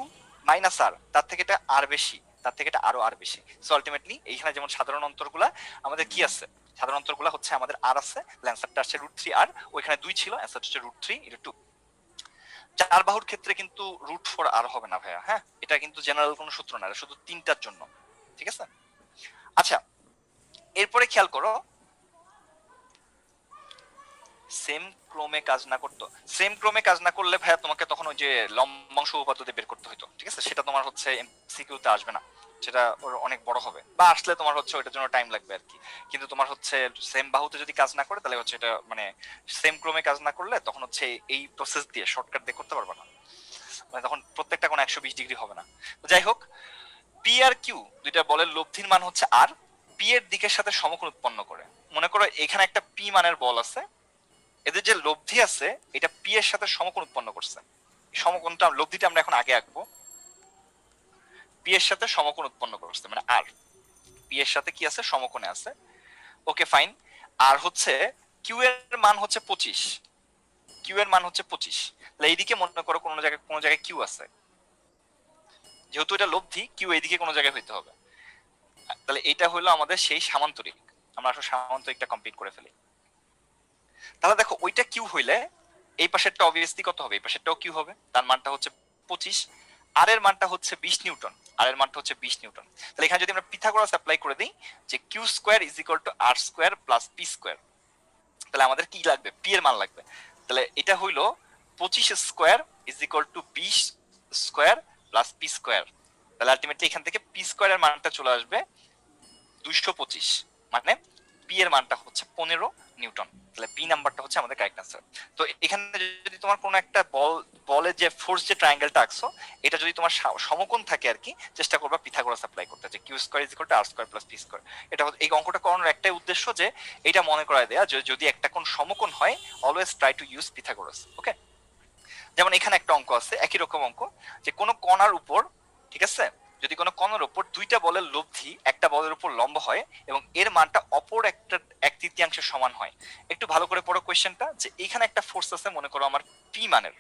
মাইনাস আর, তার থেকে এটা আর বেশি, তার থেকে এটা আরো আর বেশি। সো আলটিমেটলি এইখানে যেমন সাধারণ অন্তরগুলা আমাদের কি আছে, সাধারণ অন্তরগুলা হচ্ছে আমাদের আর আছে, অ্যান্সারটা আসছে √3r, ওইখানে 2 ছিল, অ্যান্সার হচ্ছে √3 এটা 2। চার বাহুর ক্ষেত্রে কিন্তু √4r হবে না ভাইয়া, হ্যাঁ এটা কিন্তু জেনারেল কোনো সূত্র না, শুধু তিনটার জন্য। ঠিক আছে, আচ্ছা এরপরে খেয়াল করো, সেম ক্রমে কাজ না করতো, সেম ক্রমে কাজ না করলে ভাইয়া তোমাকে তখন ওই যে লম্বাংশ উপপাদ্য দিয়ে বের করতে হতো। ঠিক আছে, সেটা তোমার হচ্ছে এমসিকিউতে আসবে না, সেটা অনেক বড় হবে, বা আসলে তোমার হচ্ছে ওইটার জন্য টাইম লাগবে আর কি। কিন্তু তোমার হচ্ছে সেম বাহুতে যদি কাজ না করে, তাহলে হচ্ছে এটা মানে সেম ক্রমে কাজ না করলে তখন হচ্ছে এই প্রসেস দিয়ে শর্টকাট দিয়ে করতে পারবে না, মানে তখন প্রত্যেকটা কোণ 120 ডিগ্রি হবে না। তো যাই হোক, পি আর কিউ দুইটা বলের লব্ধির মান হচ্ছে আর, পি এর দিকের সাথে সমকোণ উৎপন্ন করে। মনে করো এখানে একটা পি মানের বল আছে, এদের যে লব্ধি আছে এটা পি এর সাথে সমকোণ উৎপন্ন করছে। সমকোণটা লব্ধিটা আমরা এখন আগে আঁকবো, পি এর সাথে সমকোণ উৎপন্ন করছে মানে আর, পি এর সাথে কি আছে, সমকোণে আছে। ওকে ফাইন, আর হচ্ছে কিউ এর মান হচ্ছে 25, কিউ এর মান হচ্ছে 25। তাহলে এইদিকে মনে করো কোনো জায়গায় কিউ আছে, যেহেতু এটা লব্ধি কিউ এইদিকে কোনো জায়গায় হইতে হবে। তাহলে এটা হলো আমাদের সেই সামান্তরিক, আমরা আসলে সামান্তরিকটা কমপ্লিট করে ফেলি। তাহলে দেখো ওইটা কিউ হইলে এই পাশেরটা অবভিয়াসলি কত হবে, এই পাশেরটাও কিউ হবে, তার মানটা হচ্ছে 25, আর এর মানটা হচ্ছে 20 নিউটন, আর এর মানটা হচ্ছে 20 নিউটন। তাহলে এখানে যদি আমরা পিথাগোরাস অ্যাপ্লাই করে দিই যে Q square is equal to R square plus P square, তাহলে আমাদের কি লাগবে, পি এর মান লাগবে। তাহলে এটা হইলো 25 square is equal two 20 square plus P square. তাহলে আলটিমেটলি এখান থেকে পি স্কোয়ার এর মানটা চলে আসবে 225, মানে পি এর মানটা হচ্ছে 15 নিউটন। তাহলে বি নাম্বারটা হচ্ছে আমাদের কারেক্ট আনসার। তো এখানে যদি তোমার কোনো একটা বলে যে ফোর্স যে ট্রায়াঙ্গেলটা আঁকছো, এটা যদি তোমার সমকোণ থাকে আর কি, চেষ্টা করবা পিথাগোরাস অ্যাপ্লাই করতে, যে Q square is equal to R square plus P square. এটা এই অঙ্কটা করানোর একটাই উদ্দেশ্য যে এটা মনে করায় দেয়া যে যদি একটা কোণ সমকোণ হয় always try to use Pythagoras. Okay, যেমন এখানে একটা অঙ্ক আছে একই রকম অঙ্ক, যে কোনো কণার উপর, ঠিক আছে, যদি কোনো কণার উপর দুইটা বলের লব্ধি একটা বলের উপর লম্ব হয় এবং এর মানটা অপর একটা 1/3 সমান হয়। একটু ভালো করে পড়ো কোয়েশ্চেনটা, যে এখানে একটা ফোর্স আছে মনে করো আমার পি মানের,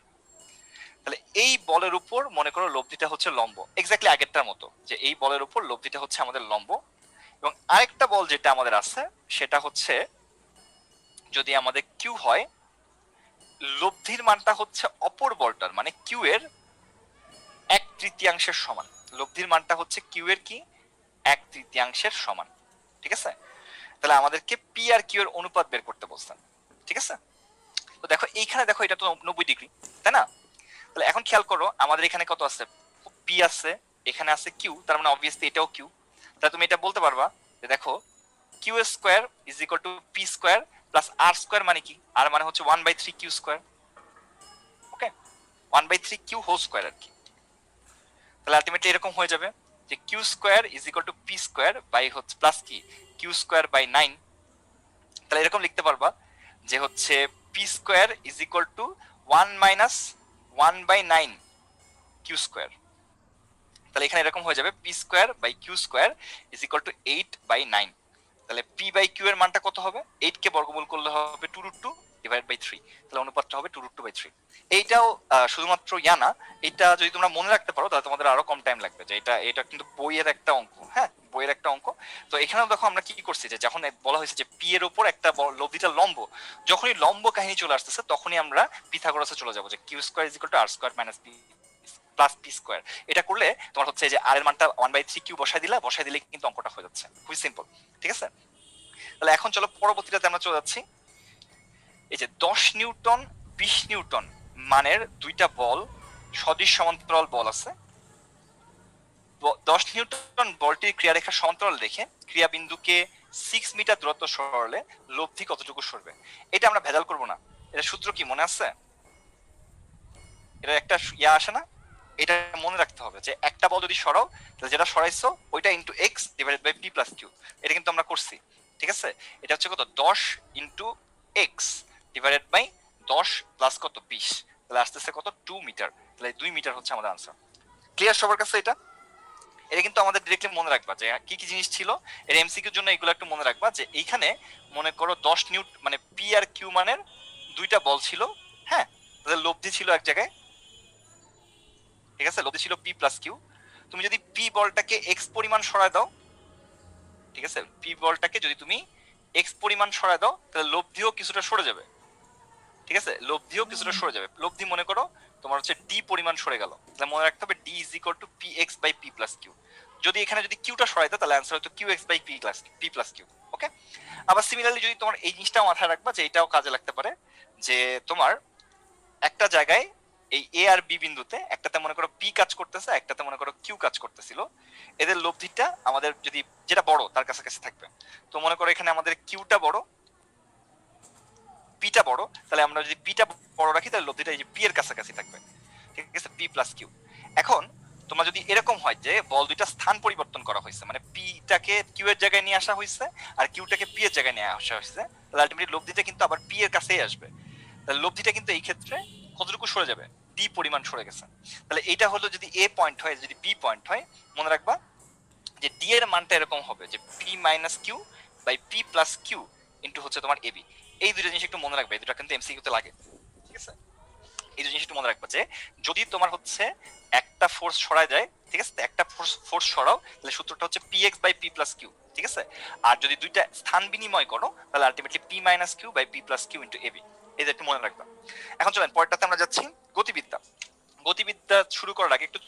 তাহলে এই বলের উপর মনে করো লব্ধিটা হচ্ছে লম্ব, এক্স্যাক্টলি আগেরটার মতো, যে এই বলের উপর লব্ধিটা হচ্ছে আমাদের লম্ব, এবং আরেকটা বল যেটা আমাদের আছে সেটা হচ্ছে যদি আমাদের কিউ হয়, লব্ধির মানটা হচ্ছে অপর বলটার মানে কিউ এর 1/3 সমান, লব্ধির মানটা হচ্ছে কিউ এর কি 1/3 সমান। ঠিক আছে, তাহলে আমাদেরকে পি আর কিউ এর অনুপাত বের করতে বলছেন। ঠিক আছে, তো দেখো এইখানে দেখো এটা তো 90 ডিগ্রি, তাই না? তাহলে এখন খেয়াল করো আমাদের এখানে কত আছে, পি আছে, এখানে আছে কিউ, তার মানে অবভিয়াসলি এটাও কিউ। তাহলে তুমি এটা বলতে পারবা যে দেখো Q square is equal to P square plus R square, মানে কি, আর মানে হচ্ছে 1/3 Q square. Okay, 1/3 Q whole square আর কি। তাহলে আলটিমেটলি এরকম হয়ে যাবে যে Q square is equal to P square by হচ্ছে প্লাস কি কিউ স্কোয়ার বাই 9। তাহলে এরকম লিখতে পারবা যে হচ্ছে P square is equal to 1 minus 1/9 Q square. তাহলে এখানে এরকম হয়ে যাবে P square by Q square is equal to 8/9। তাহলে পি বাই কিউ এর মানটা কত হবে, 8 কে বর্গমূল করলে হবে 2√2 ডিভাইড বাই 3, তাহলে অনুপাতটা হবে 2√2/3। এইটাও শুধুমাত্র ইয়া না, এটা যদি তোমরা মনে রাখতে পারো তাহলে তোমাদের আরো কম টাইম লাগবে, যে এটা কিন্তু বইয়ের একটা অঙ্ক, হ্যাঁ বইয়ের একটা অঙ্ক। তো এখানেও দেখো আমরা কি করছি, যে যখন বলা হয়েছে যে পি এর উপর একটা লব্ধিটা লম্ব, যখনই লম্ব কাহিনী চলে আসতেছে তখনই আমরা পিথাগোরাসে চলে যাবো, যে Q square is equal to R square minus P plus P square. এটা করলে তোমার হচ্ছে যে আর এর মানটা 1/3 কিউ বসাই দিলে কিন্তু অঙ্কটা হয়ে যাচ্ছে, খুবই সিম্পল। ঠিক আছে, তাহলে এখন চলো পরবর্তীটাতে আমরা চলে যাচ্ছি। এই যে 10 নিউটন 20 নিউটন মানের দুইটা বল সদৃশ সমান্তরাল বল আছে। 10 নিউটন বলটির ক্রিয়ারেখার সমান্তরাল রেখে ক্রিয়াবিন্দুকে 6 মিটার দূরত্ব সরালে লব্ধি কতটুকু সরবে। এটা আমরা ভেজাল করব না, এটা সূত্র কি মনে আছে? এটা একটা আসে না, এটা মনে রাখতে হবে যে একটা বল যদি সরাও তাহলে যেটা সরাইছো ওইটা into X divided by P plus Q. এটা কিন্তু আমরা করছি, ঠিক আছে? এটা হচ্ছে কত 10 into X divided by 10 plus কত 20, তাহলে আসতেছে কত 2 মিটার। তাহলে 2 মিটার হচ্ছে আমাদের আনসার। ক্লিয়ার সবার কাছে? এটা কিন্তু আমাদের ডিরেক্টলি মনে রাখবা যে কি কি জিনিস ছিল এর এমসিকিউর জন্য, এগুলো একটু মনে রাখবা যে এইখানে মনে করো 10 নিউট মানে পি আর কিউ মানের দুইটা বল ছিল, হ্যাঁ, তাদের লব্ধি ছিল এক জায়গায়, ঠিক আছে? লব্ধি ছিল পি প্লাস কিউ। তুমি যদি পি বলটাকে এক্স পরিমাণ সরায় দাও, ঠিক আছে, পি বলটাকে যদি তুমি এক্স পরিমাণ সরায় দাও তাহলে লব্ধিও কিছুটা সরে যাবে, ঠিক আছে? লব্ধিও কিছুটা সরে যাবে। লব্ধি মনে করো তোমার হচ্ছে ডি পরিমাণ সরে গেল, তাহলে মনে রাখতে হবে D is equal to P X by P plus Q. যদি এখানে যদি কিউটা সরাই দাও তাহলে অ্যান্সার হতো Q X by P plus Q. Okay, আবার সিমিলারলি যদি তোমার এই জিনিসটাও মাথায় রাখবা যে এটাও কাজে লাগতে পারে যে তোমার একটা জায়গায় এই এ আর বি বিন্দুতে একটাতে মনে করো পি কাজ করতেছে, একটাতে মনে করো কিউ কাজ করতেছিল, এদের লব্ধিটা আমাদের যদি যেটা বড় তার কাছাকাছি থাকবে। তো মনে করো এখানে আমাদের কিউটা বড়, পিটা বড়, তাহলে আমরা যদি পিটা বড় রাখি তাহলে লব্ধিটা এই যে পি এর কাছাকাছি থাকবে, ঠিক আছে? P plus Q. এখন তোমার যদি এরকম হয় যে বল দুইটা স্থান পরিবর্তন করা হয়েছে, মানে পিটাকে কিউ এর জায়গায় নিয়ে আসা হয়েছে আর কিউটাকে পি এর জায়গায় নিয়ে আসা হয়েছে, তাহলে আলটিমেটলি লব্ধিটা কিন্তু আবার পি এর কাছেই আসবে। তাহলে লব্ধিটা কিন্তু এই ক্ষেত্রে কতটুকু সরে যাবে? ডি পরিমাণ সরে গেছে। তাহলে এটা হলো যদি এ পয়েন্ট হয়, যদি বি পয়েন্ট হয়, মনে রাখবা যে ডি এর মানটা এরকম হবে যে P minus Q by P plus Q into হচ্ছে তোমার এবি। এই দুটো জিনিস একটু মনে রাখবে, এই দুটো কিন্তু এমসিকিউতে লাগে, ঠিক আছে? এই দুটো জিনিস একটু মনে রাখবা যে যদি তোমার হচ্ছে একটা ফোর্স সরায় যায়, ঠিক আছে, একটা ফোর্স সরাও তাহলে সূত্রটা হচ্ছে P X by P plus Q, ঠিক আছে? আর যদি দুইটা স্থান বিনিময় করো তাহলে ultimately P minus Q by P plus Q into AB. এই যে একটু মনে রাখবা। এখন চলেন পরেরটাতে আমরা যাচ্ছি, গতিবিদ্যা। গতিবিদ্যা শুরু করার আগে একটু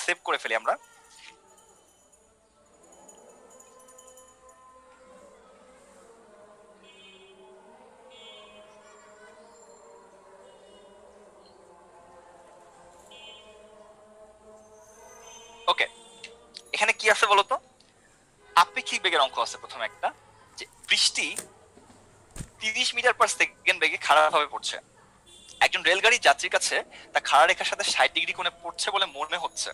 সেভ করে ফেলি আমরা। ওকে, এখানে কি আছে বলতো? আপেক্ষিক বেগের অঙ্ক আছে প্রথমে একটা, যে বৃষ্টি 30 মিটার পার সেকেন্ড বেগে খাড়াভাবে পড়ছে। একজন রেলগাড়ির যাত্রীর কাছে তা খাড়া রেখার সাথে 60 ডিগ্রি কোণে পড়ছে বলে মনে হচ্ছে।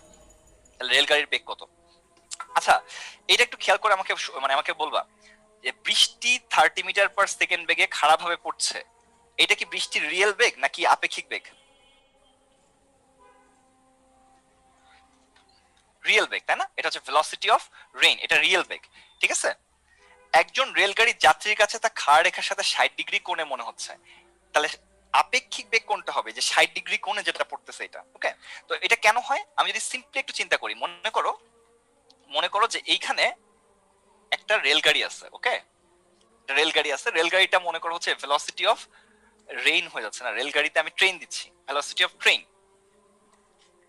তাহলে রেলগাড়ির বেগ কত? আচ্ছা, এটা একটু খেয়াল করে আমাকে আমাকে বলবা যে বৃষ্টি 30 মিটার পার সেকেন্ড বেগে খাড়াভাবে পড়ছে, এটা কি বৃষ্টির রিয়েল বেগ নাকি আপেক্ষিক বেগ? রিয়েল বেগ, তাই না? এটা হচ্ছে ভেলোসিটি অফ রেইন, এটা রিয়েল বেগ, ঠিক আছে? একজন রেলগাড়ির যাত্রীর কাছে তা খাড়া রেখার সাথে 60 ডিগ্রি কোণে মনে হচ্ছে, তাহলে আপেক্ষিক বেগ কোনটা হবে? যে 60 ডিগ্রি কোণে যেটা পড়তেছে এটা। ওকে, তো এটা কেন হয় আমি যদি সিম্পলি একটু চিন্তা করি, মনে করো যে এইখানে একটা রেলগাড়ি আছে, ওকে, রেলগাড়ি আছে, রেলগাড়িটা মনে করো হচ্ছে ভেলোসিটি অফ রেইন হয়ে যাচ্ছে, না রেলগাড়িতে আমি ট্রেন দিচ্ছি, ভেলোসিটি অফ ট্রেন,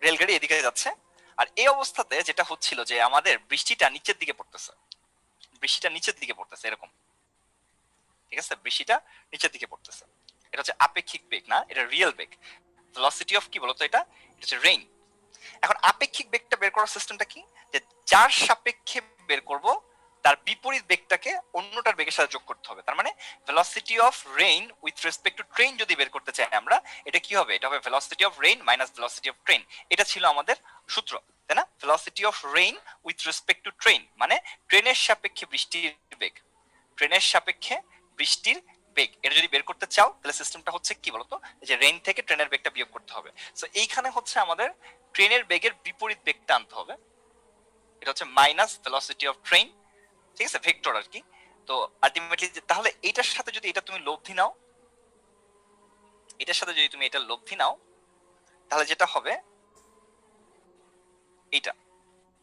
রেলগাড়ি এদিকে যাচ্ছে। আর এই অবস্থাতে যেটা হচ্ছিল যে আমাদের বৃষ্টিটা নিচের দিকে পড়তেছে, বৃষ্টিটা নিচের দিকে পড়তেছে এরকম, ঠিক আছে? বৃষ্টিটা নিচের দিকে পড়তেছে, এটা হচ্ছে আপেক্ষিক বেগ না, এটা রিয়েল বেগ। ভেলোসিটি অফ কি বলতো? এটা হচ্ছে রেইন। এখন আপেক্ষিক বেগটা বের করার সিস্টেমটা কি? যে যার সাপেক্ষে বের করব তার বিপরীত বেগটাকে অন্যটার বেগের সাথে যোগ করতে হবে। তার মানে velocity of rain with respect to train যদি বের করতে চাই আমরা, এটা কি হবে? এটা হবে velocity of rain minus velocity of train. এটা ছিল আমাদের সূত্র, তাই না? Velocity of rain with respect to train মানে ট্রেনের সাপেক্ষে বৃষ্টির বেগ, ট্রেনের সাপেক্ষে বৃষ্টির বেগ। এটা যদি বের করতে চাও তাহলে সিস্টেমটা হচ্ছে কি বলতো? যে রেইন থেকে ট্রেনের বেগটা বিয়োগ করতে হবে। সো এইখানে হচ্ছে আমাদের ট্রেনের বেগের বিপরীত বেগটা আনতে হবে, এটা হচ্ছে মাইনাস ভেলোসিটি অফ ট্রেন, ঠিক আছে, ভেক্টর আর কি। তো আলটিমেটলি তাহলে এইটার সাথে যদি এটা তুমি লব্ধি নাও, এটার সাথে যদি তুমি এটা লব্ধি নাও তাহলে যেটা হবে এইটা,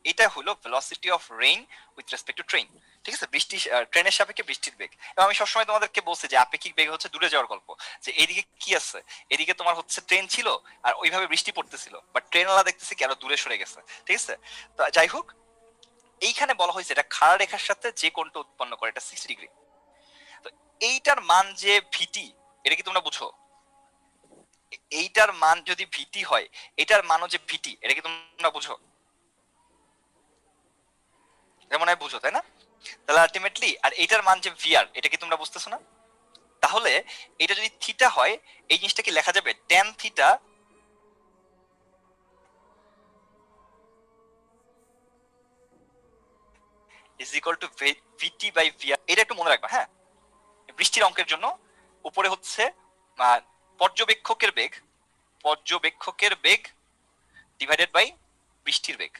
এটা হলো velocity of rain with respect to train, ঠিক আছে? বৃষ্টি ট্রেনের সাপেক্ষে বৃষ্টির বেগ। এবং আমি সবসময় তোমাদেরকে বলছি যে আপেক্ষিক বেগ হচ্ছে দূরে যাওয়ার গল্প, যে এইদিকে কি আছে, এদিকে তোমার হচ্ছে ট্রেন ছিল আর ওইভাবে বৃষ্টি পড়তেছিল, বাট ট্রেনওয়ালা দেখতেছি কি আরো দূরে সরে গেছে, ঠিক আছে? তো যাই হোক, এইখানে বলা হয়েছে এটা খাড়া রেখার সাথে যে কোণটা উৎপন্ন করে এটা 60 ডিগ্রি। তো এইটার মান যে ভিটি, এটা কি তোমরা বুঝো? এইটার মান যদি ভিটি হয়, এটার মানও যে ভিটি, এটা কি তোমরা বুঝো? এটা মনে হয় বুঝো, তাই না? তাহলে আলটিমেটলি আর এইটার মান যে ভিআর, এটা কি তোমরা বুঝতেছো না? তাহলে এটা যদি থিটা হয়, এই জিনিসটা কি লেখা যাবে tan theta is equal to VT by VR. এটা একটু মনে রাখবা, হ্যাঁ? বৃষ্টির অঙ্কের জন্য উপরে হচ্ছে পর্যবেক্ষকের বেগ, পর্যবেক্ষকের বেগ ডিভাইডেড বাই বৃষ্টির বেগ,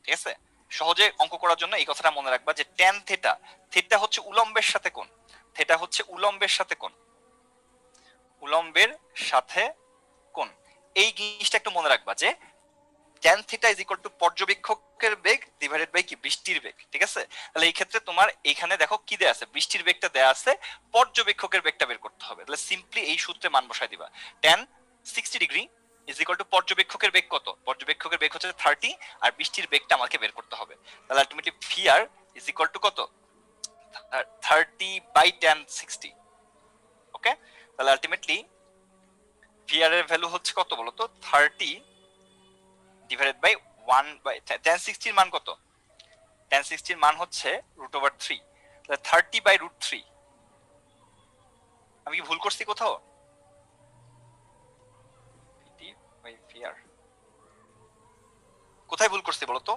ঠিক আছে? সহজে অঙ্ক করার জন্য এই কথাটা মনে রাখবা যে ট্যান থিটা, থিটা হচ্ছে উলম্বের সাথে কোণ, থিটা হচ্ছে উলম্বের সাথে কোণ, উলম্বের সাথে কোণ। এই জিনিসটা একটু মনে রাখবা যে tan theta is equal to পর্যবেক্ষকের বেগ ডিভাইডেড বাই কি বৃষ্টির বেগ, ঠিক আছে? তাহলে এই ক্ষেত্রে তোমার এখানে দেখো কি দেয়া আছে, বৃষ্টির বেগটা দেয়া আছে, পর্যবেক্ষকের বেগটা বের করতে হবে। তাহলে সিম্পলি এই সূত্রে মান বসাই দিবা, tan 60 degree is equal to পর্যবেক্ষকের বেগ কত, পর্যবেক্ষকের বেগ হচ্ছে 30, আর বৃষ্টির বেগটা আমাকে বের করতে হবে। তাহলে ultimately VR is equal two কত, 30 বাই ট্যান 60। ওকে, তাহলে আলটিমেটলি ভিআর এর ভ্যালু হচ্ছে কত বলো তো, 30 ডিভাইডেড বাই 1 বাই tan 60 এর মান কত, tan 60 এর মান হচ্ছে √3। তাহলে 30 বাই √3। আমি কি ভুল করছি কোথাও? VT বাই VR কোথায় ভুল করছি বলো তো?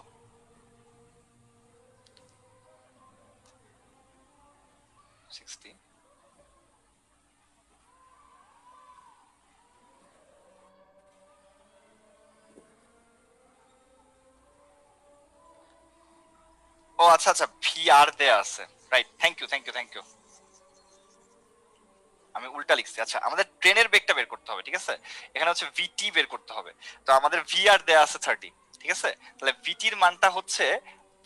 ও আচ্ছা আচ্ছা, VR দেয়া আছে, right, thank you thank you thank you, আমি উল্টা লিখছি। আচ্ছা, আমাদের ট্রেনের বেগটা বের করতে হবে, ঠিক আছে? এখানে হচ্ছে ভিটি বের করতে হবে, তো আমাদের ভিআর দেয়া আছে 30, ঠিক আছে? তাহলে ভিটির মানটা হচ্ছে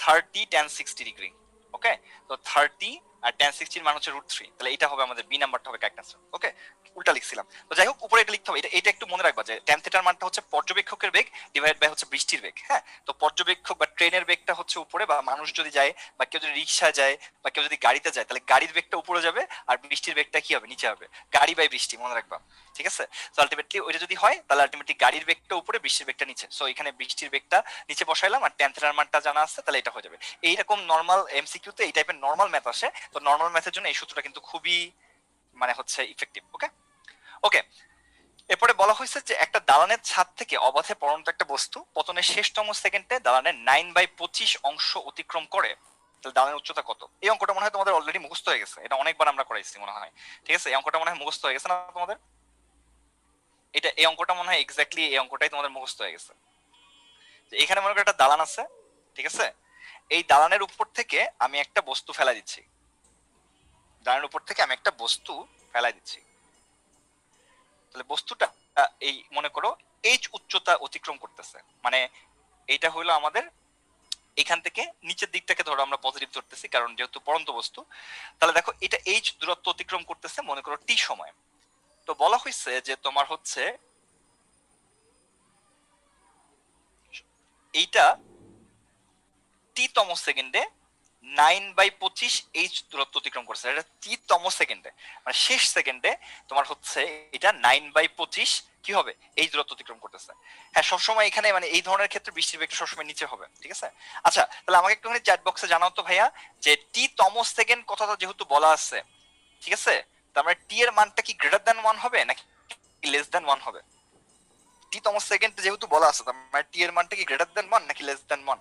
30 tan 60 ডিগ্রি। ওকে, তো 30 আর tan 60 এর মান হচ্ছে √3, তাহলে এটা হবে আমাদের বি নাম্বারটা হবে কারেক্ট আনসার। ওকে, উল্টা লিখছিলাম, তো যাই হোক উপরে এটা লিখতে হবে। এটা একটু মনে রাখবা যে tan থিটার মানটা হচ্ছে পর্যবেক্ষকের বেগ ডিভাইড বাই হচ্ছে বৃষ্টির বেগ, হ্যাঁ? তো পর্যবেক্ষক বা ট্রেনের বেগটা হচ্ছে উপরে, বা মানুষ যদি যায় বা কেউ যদি রিক্সা যায় বা কেউ যদি গাড়িতে যায়, তাহলে গাড়ির বেগটা উপরে যাবে আর বৃষ্টির বেগটা কি হবে, নিচে হবে। গাড়ি বাই বৃষ্টি মনে রাখবা, ঠিক আছে? তো আলটিমেটলি ওইটা যদি হয় তাহলে আলটিমেটলি গাড়ির বেগটা উপরে, বৃষ্টির বেগটা নিচে। সো এখানে বৃষ্টির বেগটা নিচে বসাইলাম আর ট্যান থিটার মানটা জানা আছে, তাহলে এটা হয়ে যাবে। এইরকম নরমাল এমসিকিউ তে এই টাইপের নরমাল ম্যাথ আসে, তো নরমাল ম্যাথের জন্য এই সূত্রটা কিন্তু খুবই মানে হচ্ছে ইফেক্টিভ। ওকে ওকে, এরপরে বলা হয়েছে যে একটা দালানের ছাদ থেকে অবাধে পড়ন্ত একটা বস্তু পতনের শেষতম সেকেন্ডে দালানের 9/25 অংশ অতিক্রম করে, তাহলে দালানের উচ্চতা কত? এই অঙ্কটা মনে হয় তোমাদের অলরেডি মুখস্থ হয়ে গেছে, এটা অনেকবার আমরা করাইছি মনে হয়, ঠিক আছে? এই অঙ্কটা মনে হয় মুখস্থ হয়ে গেছে না তোমাদের? এটা এই অঙ্কটা মনে হয় এক্স্যাক্টলি এই অঙ্কটাই তোমাদের মুখস্থ হয়ে গেছে। এখানে মনে করো একটা দালান আছে, ঠিক আছে? এই দালানের উপর থেকে আমি একটা বস্তু ফেলা দিচ্ছি, দালানের উপর থেকে আমি একটা বস্তু ফেলা দিচ্ছি। তাহলে বস্তুটা এই মনে করো এইচ উচ্চতা অতিক্রম করতেছে, মানে এইটা হলো আমাদের এখান থেকে নিচের দিকটাকে ধরো আমরা পজিটিভ ধরতেছি কারণ যেহেতু পড়ন্ত বস্তু। তাহলে দেখো এটা এইচ দূরত্ব অতিক্রম করতেছে মনে করো টি সময়। তো বলা হয়েছে যে তোমার হচ্ছে এইটা টি তম সেকেন্ডে 9/25 এইচ দূরত্ব অতিক্রম করছে, এটা টি তম সেকেন্ডে, মানে শেষ সেকেন্ডে তোমার হচ্ছে এটা 9/25 কি হবে এই দূরত্ব অতিক্রম করতেছে। হ্যাঁ, সবসময় এখানে মানে এই ধরনের ক্ষেত্রে বৃষ্টির বেগটা সবসময় নিচে হবে, ঠিক আছে? আচ্ছা, তাহলে আমাকে একটুখানি চ্যাট বক্সে জানাও তো ভাইয়া যে টি তম সেকেন্ড কথাটা যেহেতু বলা আছে, ঠিক আছে, তার মানে টি এর মানটা কি গ্রেটার দ্যান 1 হবে নাকি লেস দ্যান 1 হবে? টি তম সেকেন্ড যেহেতু বলা আছে, তার মানে টি এর মানটা কি গ্রেটার দ্যান 1 নাকি লেস দ্যান 1?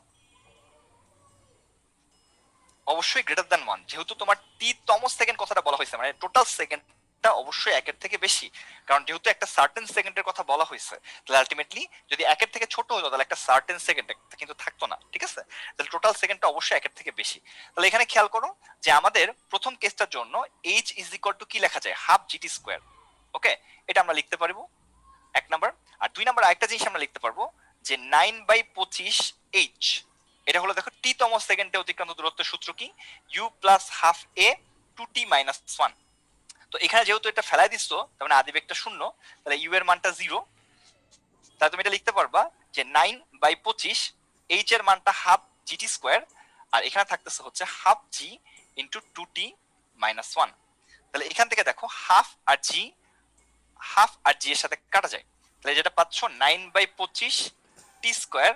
অবশ্যই গ্রেটার দ্যান 1, যেহেতু তোমার টি তম সেকেন্ড কথাটা বলা হয়েছে, মানে টোটাল সেকেন্ডটা অবশ্যই একের থেকে বেশি, কারণ যেহেতু একটা সার্টেন সেকেন্ডের কথা বলা হয়েছে, তাহলে আলটিমেটলি যদি একের থেকে ছোট হতো তাহলে একটা সার্টেন সেকেন্ড কিন্তু থাকতো না, ঠিক আছে? তাহলে টোটাল সেকেন্ডটা অবশ্যই একের থেকে বেশি। তাহলে এখানে খেয়াল করো যে আমাদের প্রথম কেসটার জন্য এইচ ইজ ইকুয়াল টু কি লেখা যায়, হাফ জিটি স্কোয়ার। ওকে, এটা আমরা লিখতে পারবো এক নাম্বার। আর দুই নাম্বার আরেকটা জিনিস আমরা লিখতে পারবো যে 9/25 এইচ, এটা হলো দেখো টি তম সেকেন্ডে অতিক্রান্ত দূরত্বের সূত্র কি, u plus half a two t minus 1। তো এখানে যেহেতু এটা ফেলাই দিচ্ছ তার মানে আদিবেগটা শূন্য, তাহলে ইউ এর মানটা 0, তাহলে তুমি এটা লিখতে পারবা যে 9/25 এইচ এর মানটা হাফ জিটি স্কোয়ার, আর এখানে থাকতেছে হচ্ছে হাফ জি ইন্টু টু টি মাইনাস 1। তাহলে এখান থেকে দেখো হাফ আর জি এর সাথে কাটা যায়। তাহলে যেটা পাচ্ছ 9/25 T square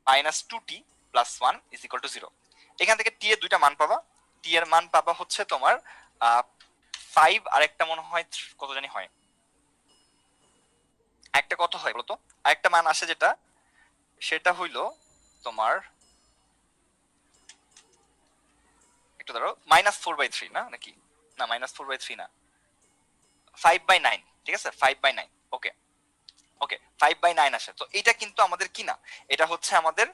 minus 2t plus 1 is equal to 0। এখান থেকে টি এর দুইটা মান পাবা। টি এর মান পাবা হচ্ছে তোমার 5 আর একটা মনে হয় কত জানি হয়, একটা কত হয় বলতো, আরেকটা মান আসে যেটা, সেটা হইলো তোমার একটু ধরো -4/3 না নাকি, না -4/3 না, 5/9, ঠিক আছে 5/9। ওকে ওকে 5/9 আসে। তো এটা কিন্তু আমাদের কি না, এটা হচ্ছে আমাদের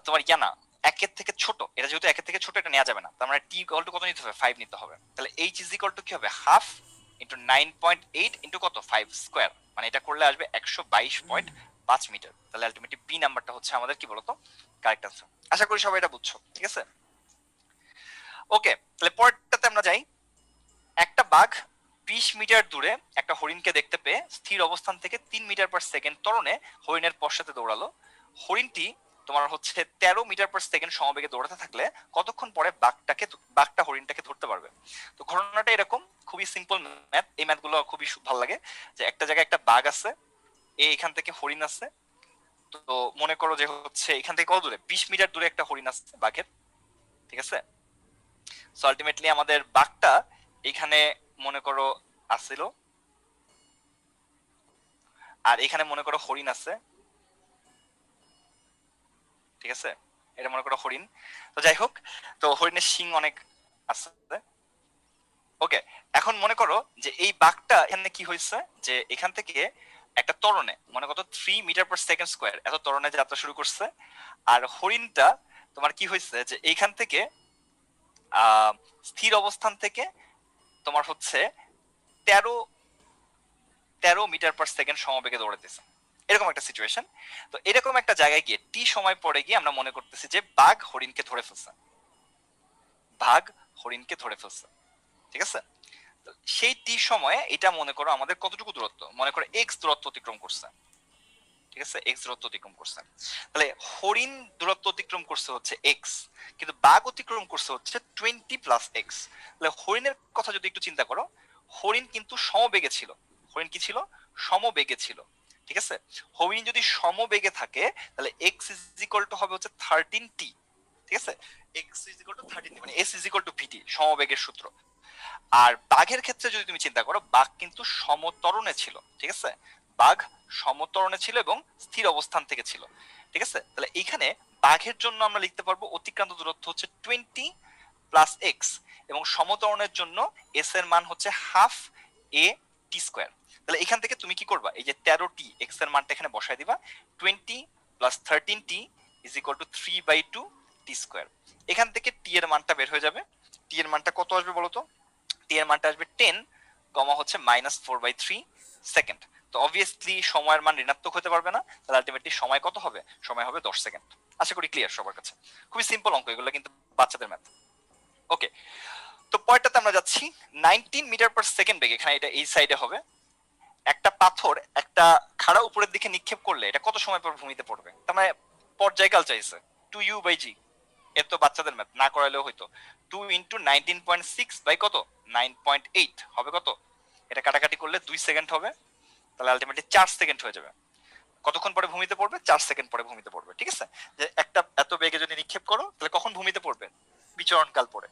তোমার ইয়া না, একের থেকে ছোট। এটা যেহেতু একের থেকে ছোট, এটা নেওয়া যাবে না। তার মানে টি ইকুয়াল টু কত নিতে হবে, 5 নিতে হবে। তাহলে এইচ ইজ ইকুয়াল টু কি হবে, হাফ ইন্টু 9.8 ইন্টু কত 5 স্কোয়ার, মানে এটা করলে আসবে 122.5 মিটার। তাহলে আলটিমেটলি বি নাম্বারটা হচ্ছে আমাদের কি বলতো কারেক্ট আনসার। আশা করি সবাই এটা বুঝছো, ঠিক আছে। ওকে, তাহলে পরেরটাতে আমরা যাই। একটা বাঘ 20 মিটার দূরে একটা হরিণকে দেখতে পেয়ে স্থির অবস্থান থেকে 3 মিটার পার সেকেন্ড ত্বরণে হরিণের পশ্চাতে দৌড়ালো। হরিণটি তোমার হচ্ছে 13 মিটার পার সেকেন্ড সমবেগে দৌড়াতে থাকলে কতক্ষণ পরে বাঘটা হরিণটাকে ধরতে পারবে। তো ঘটনাটা এরকম, খুবই সিম্পল ম্যাথ। এই ম্যাথগুলো খুবই ভালো লাগে। যে একটা জায়গায় একটা বাঘ আছে, এখান থেকে হরিণ আছে। তো মনে করো যে হচ্ছে এখান থেকে কত দূরে, 20 মিটার দূরে একটা হরিণ আছে বাঘের, ঠিক আছে। সো আলটিমেটলি আমাদের বাঘটা এখানে মনে করো আসছিল, আর এখানে মনে করো হরিণ আছে, ঠিক আছে। এটা মনে করো হরিণ। তো যাই হোক, তো হরিণের শিং অনেক আছে। ওকে, এখন মনে করো যে এই বাঘটা এখানে কি হয়েছে, যে এখান থেকে একটা ত্বরণে মনে কত 3 মিটার পার সেকেন্ড স্কোয়ার এত ত্বরণে যাত্রা শুরু করছে। আর হরিণটা তোমার কি হয়েছে, যে এইখান থেকে স্থির অবস্থান থেকে তোমার হচ্ছে 13 মিটার পার সেকেন্ড সমবেগে দৌড়াতেছে, এরকম একটা সিচুয়েশন। তো এরকম একটা জায়গায় গিয়ে টি সময় পরে গিয়ে আমরা মনে করতেছি যে বাঘ হরিণকে ধরে ফেলছে, বাঘ হরিণকে ধরে ফেলছে, ঠিক আছে। সেই টি সময়ে এটা মনে করো আমাদের কতটুকু দূরত্ব, মনে করো এক্স দূরত্ব অতিক্রম করছে, ঠিক আছে, এক্স দূরত্ব অতিক্রম করছে। তাহলে হরিণ দূরত্ব অতিক্রম করছে হচ্ছে এক্স, কিন্তু বাঘ অতিক্রম করছে হচ্ছে 20 প্লাস এক্স। তাহলে হরিণের কথা যদি একটু চিন্তা করো, হরিণ কিন্তু সমবেগে ছিল। হরিণ কি ছিল, সমবেগে ছিল, ঠিক আছে। হরিণ যদি সমবেগে থাকে তাহলে এক্স ইজ ইকুয়াল টু হবে হচ্ছে 13t, ঠিক আছে। X is equal two 13t, মানে এস ইজ ইকুয়াল টু ভিটি, সমবেগের সূত্র। আর বাঘের ক্ষেত্রে যদি তুমি চিন্তা করো, বাঘ কিন্তু সমতরণে ছিল, ঠিক আছে। বাঘ সমতরণে ছিল এবং স্থির অবস্থান থেকে ছিল, ঠিক আছে। তাহলে এইখানে বাঘের জন্য আমরা লিখতে পারবো অতিক্রান্ত দূরত্ব হচ্ছে 20 প্লাস এক্স, এবং সমতরণের জন্য এস এর মান হচ্ছে হাফ এ টি স্কোয়ার। তাহলে এখান থেকে তুমি কি করবা, এই যে 13t এক্স এর মানটা এখানে বসায় দিবা, 20 plus 13t is equal two 3/2 T square. এখান থেকে টি এর মানটা বের হয়ে যাবে। টি এর মানটা কত আসবে বলতো, টি এর মানটা আসবে 10 কমা হচ্ছে -4/3 সেকেন্ড। তো অবভিয়াসলি সময়ের মান ঋণাত্মক হতে পারবে না, তাহলে আলটিমেটলি সময় কত হবে, সময় হবে 10 সেকেন্ড। আশা করি ক্লিয়ার সবার কাছে। খুবই সিম্পল অঙ্ক এগুলো, কিন্তু বাচ্চাদের ম্যাথ। ওকে, তো পরেরটাতে আমরা যাচ্ছি। 19 মিটার পার সেকেন্ড বেগে, এখানে এটা এই সাইডে হবে, একটা পাথর একটা খাড়া উপরের দিকে নিক্ষেপ করলে এটা কত সময় পর ভূমিতে পড়বে। তার মানে পর্যায়কাল চাইছে, 2u/g। এর তো বাচ্চাদের ম্যাথ না করাইলেও হয়তো। 2 ইন্টু 19.6 বাই কত 9.8 হবে কত, এটা কাটাকাটি করলে 2 সেকেন্ড হবে। তাহলে আলটিমেটলি 4 সেকেন্ড হয়ে যাবে। কতক্ষণ পরে ভূমিতে পড়বে, 4 সেকেন্ড পরে ভূমিতে পড়বে, ঠিক আছে। যে একটা এত বেগে যদি নিক্ষেপ করো তাহলে কখন ভূমিতে পড়বে, বিচরণকাল পরে।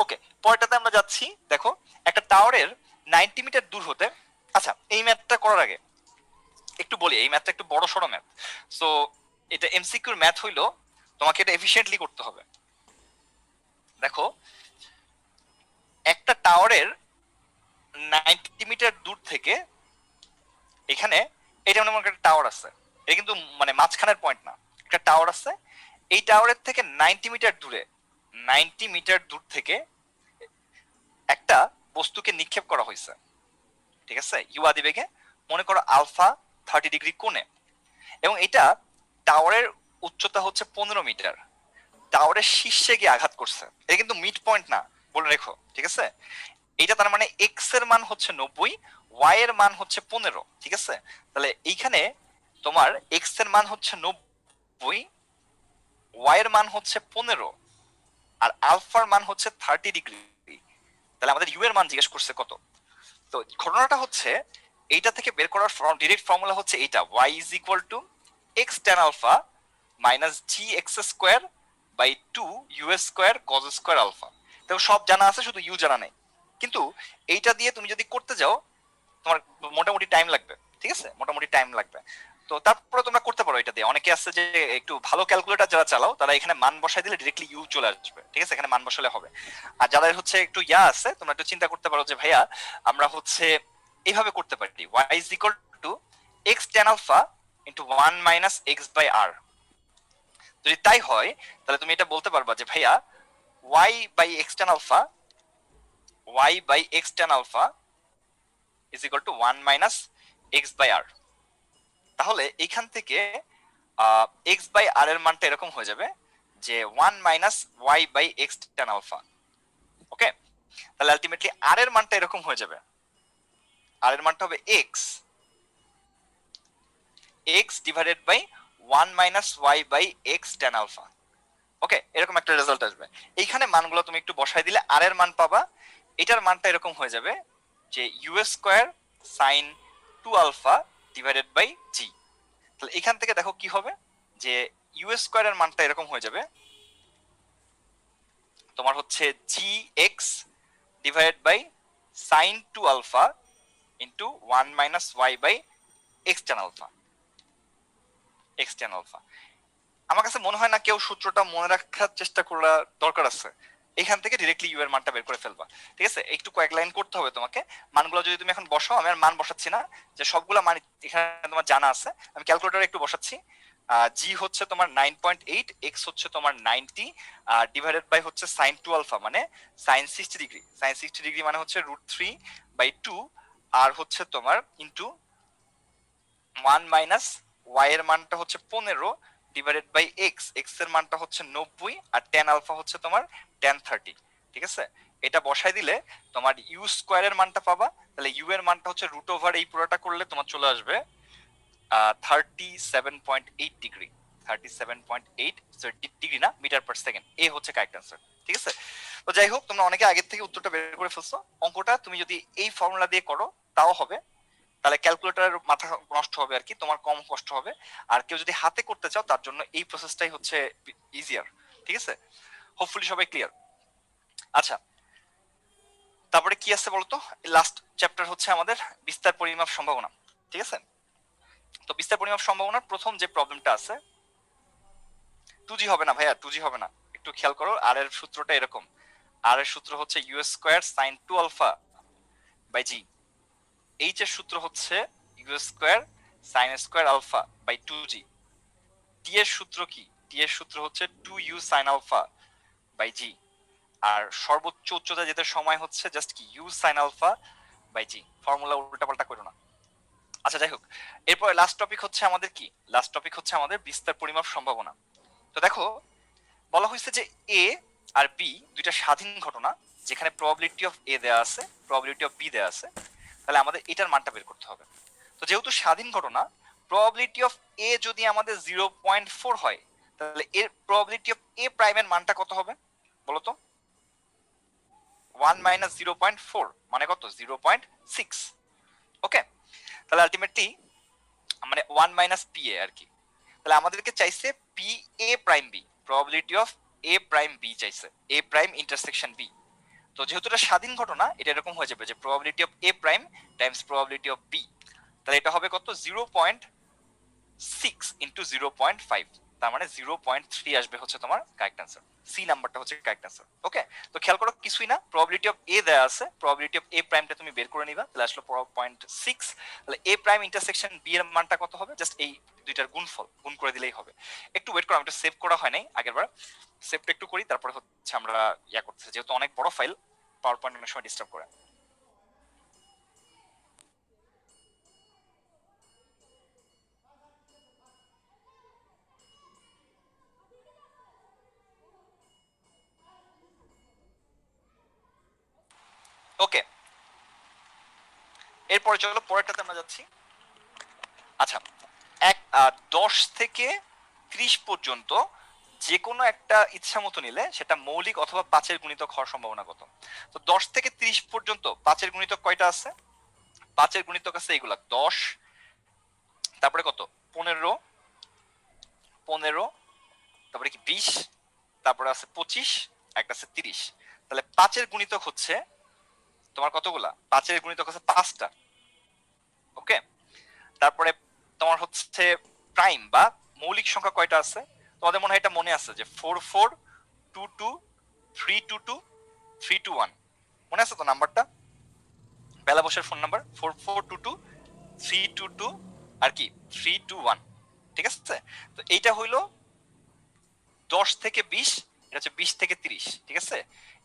ওকে, পরেরটাতে আমরা যাচ্ছি। দেখো, একটা টাওয়ারের 90 মিটার দূর হতে, আচ্ছা এই ম্যাথটা করার আগে একটু বলি, এই ম্যাথটা একটু বড় সড়ো ম্যাথ। সো এটা এমসিকিউর ম্যাথ হইলো, তোমাকে এটা এফিশিয়েন্টলি করতে হবে। দেখো, একটা টাওয়ারের 90 মিটার দূর থেকে, এখানে এটা মনে একটা টাওয়ার আছে, এটা কিন্তু মানে মাঝখানের পয়েন্ট না, একটা টাওয়ার আছে। এই টাওয়ারের থেকে 90 মিটার দূরে, 90 মিটার দূর থেকে একটা বস্তুকে নিক্ষেপ করা হয়েছে, ঠিক আছে, ইউ আদি বেগে, মনে করো আলফা 30 ডিগ্রি কোণে। এবং এটা টাওয়ারের উচ্চতা হচ্ছে 15 মিটার, টাওয়ারের শীর্ষে গিয়ে আঘাত করছে। এটা কিন্তু মিড পয়েন্ট না, বলে রেখো, ঠিক আছে। এটা তার মানে এক্স এর মান হচ্ছে 90, ওয়াই এর মান হচ্ছে 15, ঠিক আছে। তাহলে এইখানে তোমার এক্স এর মান হচ্ছে 90, ওয়াই এর মান হচ্ছে 15, আর আলফার মান হচ্ছে 30 ডিগ্রি। তাহলে আমাদের ইউ এর মান জিজ্ঞেস করছে কত। তো ঘটনাটা হচ্ছে এইটা থেকে বের করার ডিরেক্ট ফর্মুলা হচ্ছে এইটা, y is equal to x tan alpha minus g x square by two u square cos square alpha. দেখো সব জানা আছে, শুধু ইউ জানা নেই। কিন্তু এইটা দিয়ে তুমি যদি করতে যাও তোমার মোটামুটি টাইম লাগবে, ঠিক আছে, মোটামুটি টাইম লাগবে। তো তারপরে তোমরা করতে পারো এটা দিয়ে। অনেকে আছে যে একটু ভালো ক্যালকুলেটর যারা চালাও তারা এখানে মান বসাই দিলে ডিরেক্টলি ইউ চলে আসবে, ঠিক আছে, এখানে মান বসালে হবে। আর যাদের হচ্ছে একটু আছে, তোমরা একটু চিন্তা করতে পারো যে ভাইয়া আমরা হচ্ছে এইভাবে করতে পারি, y is equal to x tan alpha into 1 - x by r। যদি তাই হয় তাহলে তুমি এটা বলতে পারবা যে ভাইয়া y by x tan alpha, y by x tan alpha is equal to 1 - x by r। তাহলে এইখান থেকে এক্স বাই আর এর মানটা এরকম হয়ে যাবে যে 1 - y by x tan alpha. Okay, তাহলে আলটিমেটলি আর এর মানটা এরকম হয়ে যাবে, আর এর মানটা হবে X divided by 1 - y by x tan alpha. Okay, এরকম একটা রেজাল্ট আসবে। এইখানে মানগুলো তুমি একটু বসাই দিলে আর এর মান পাবা। এটার মানটা এরকম হয়ে যাবে যে U square sine 2 alpha divided by G. তাহলে এখান থেকে দেখো কি হবে যে ইউ স্কোয়ার এর মানটা এরকম হয়ে যাবে তোমার হচ্ছে G X divided by sine 2 alpha into 1 - y by x tan alpha. আমার কাছে মনে হয় না কেউ সূত্রটা মনে রাখার চেষ্টা করা দরকার আছে, এখান থেকে ডিরেক্টলি ইউ এর মানটা বের করে ফেলবা, ঠিক আছে। একটু কয়েক লাইন করতে হবে তোমাকে। মানগুলো যদি তুমি এখন বসাও, আমি আর মান বসাচ্ছি না, যে সবগুলো মান এখানে তোমার জানা আছে, আমি ক্যালকুলেটরে একটু বসাচ্ছি। জি হচ্ছে তোমার 9.8, এক্স হচ্ছে তোমার 90, ডিভাইডেড বাই হচ্ছে সাইন 2 আলফা মানে সাইন 60 ডিগ্রি, মানে হচ্ছে √3/2, আর হচ্ছে তোমার ইনটু 1 - y এর মানটা হচ্ছে 15 ডিভাইডেড বাই এক্স এর মানটা হচ্ছে 90, আর ট্যান আলফা হচ্ছে তোমার ট্যান 30, ঠিক আছে। এটা বসাই দিলে তোমার ইউ স্কোয়ার এর মানটা পাবা। তাহলে ইউ এর মানটা হচ্ছে √ওভার এই পুরোটা করলে তোমার চলে আসবে 37.8 ডিগ্রি, 37.8 ডিগ্রি না, মিটার পার সেকেন্ড। এ হচ্ছে কারেক্ট অ্যান্সার, ঠিক আছে। তো যাই হোক, তোমরা অনেকে আগের থেকে উত্তরটা বের করে ফেলছো। অঙ্কটা তুমি যদি এই ফর্মুলা দিয়ে করো তাও হবে, তাহলে ক্যালকুলেটরের মাথা নষ্ট হবে আর কি, তোমার কম কষ্ট হবে। আর কেউ যদি হাতে করতে চাও তার জন্য এই প্রসেসটাই হচ্ছে ইজিয়ার, ঠিক আছে। হোপফুলি সবাই ক্লিয়ার। আচ্ছা, তারপরে কি আছে বলতো, লাস্ট চ্যাপ্টার হচ্ছে আমাদের বিস্তার পরিমাপ সম্ভাবনা, ঠিক আছে। তো বিস্তার পরিমাপ সম্ভাবনার প্রথম যে প্রবলেমটা আছে, 2G হবে না ভাইয়া, 2G হবে না, একটু খেয়াল করো। আর এর সূত্রটা এরকম, আর এর সূত্র হচ্ছে u square sine 2 alpha by g. H এর সূত্র হচ্ছে u square sine square alpha by 2G। T এর সূত্র কি, টি এর সূত্র হচ্ছে 2u sine alpha by g. আর সর্বোচ্চ উচ্চতা যেতে সময় হচ্ছে জাস্ট কি u sine alpha by g. Formula উল্টাপাল্টা করো না। আচ্ছা যাই হোক, এরপরে লাস্ট টপিক হচ্ছে আমাদের কি, লাস্ট টপিক হচ্ছে আমাদের বিস্তার পরিমাপ সম্ভাবনা। তো দেখো বলা হয়েছে যে এ আর বি দুইটা স্বাধীন ঘটনা, যেখানে প্রবাবিলিটি অফ এ দেয়া আছে, প্রবাবিলিটি অফ বি দেয়া আছে। তাহলে আমাদের এটার মানটা বের করতে হবে। তো যেহেতু স্বাধীন ঘটনা, প্রবাবিলিটি অফ এ যদি আমাদের 0.4 হয়, তাহলে এর প্রবাবিলিটি অফ এ প্রাইমের মানটা কত হবে বলো তো? 1 - 0.4 মানে কত? 0.6। ওকে, তাহলে আলটিমেটলি মানে 1 - পি এ আর কি। তাহলে আমাদেরকে চাইছে P A prime B, probability of A prime B চাইছে, এ প্রাইম ইন্টারসেকশন বি। তো যেহেতু এটা স্বাধীন ঘটনা, এটা এরকম হয়ে যাবে যে probability of A prime times probability of B. তাহলে এটা হবে কত? 0.6 ইন্টু 0.5, তার মানে 0.3 আসবে হচ্ছে তোমার কারেক্ট অ্যান্সার। সি নাম্বারটা হচ্ছে কারেক্ট অ্যান্সার। ওকে, তো খেয়াল করো কিছুই না, প্রবাবিলিটি অফ এ দেয়া আছে, প্রবাবিলিটি অফ এ প্রাইমটা তুমি বের করে নিবা, তাহলে আসলে 0.6। তাহলে এ প্রাইম ইন্টারসেকশন বি এর মানটা কত হবে? জাস্ট এই দুইটার গুণফল, গুণ করে দিলেই হবে। একটু ওয়েট করো, আমি একটু সেভ করা হয় নাই আগেরবার, সেভটা একটু করি, তারপরে হচ্ছে আমরা ইয়া করতেছি, যেহেতু অনেক বড় ফাইল, পাওয়ার পয়েন্ট অনেক সময় ডিস্টার্ব করে। ওকে, এরপরে চলো পরেরটাতে আমরা যাচ্ছি। আচ্ছা, 10 থেকে 30 পর্যন্ত যে কোনো একটা ইচ্ছা মতো নিলে সেটা মৌলিক অথবা 5-এর গুণিতক হওয়ার সম্ভাবনা কত? তো 10 থেকে 30 পর্যন্ত 5-এর গুণিতক কয়টা আছে? 5-এর গুণিতক আছে এগুলা 10, তারপরে কত 15, তারপরে কি 20, তারপরে আছে 25, একটা আছে 30। তাহলে 5-এর গুণিতক হচ্ছে তোমার কতগুলা? 5-এর গুণিতক আছে 5টা। ওকে, তারপরে তোমার হচ্ছে প্রাইম বা মৌলিক সংখ্যা কয়টা আছে? তোমাদের মনে হয় এটা মনে আছে যে 4422 322 321, মনে আছে তো নাম্বারটা? বেলা বসের ফোন নাম্বার 4422 322 আর কি 321, ঠিক আছে? তো এইটা হইলো 10 থেকে 20, এটা হচ্ছে 20 থেকে 30, ঠিক আছে?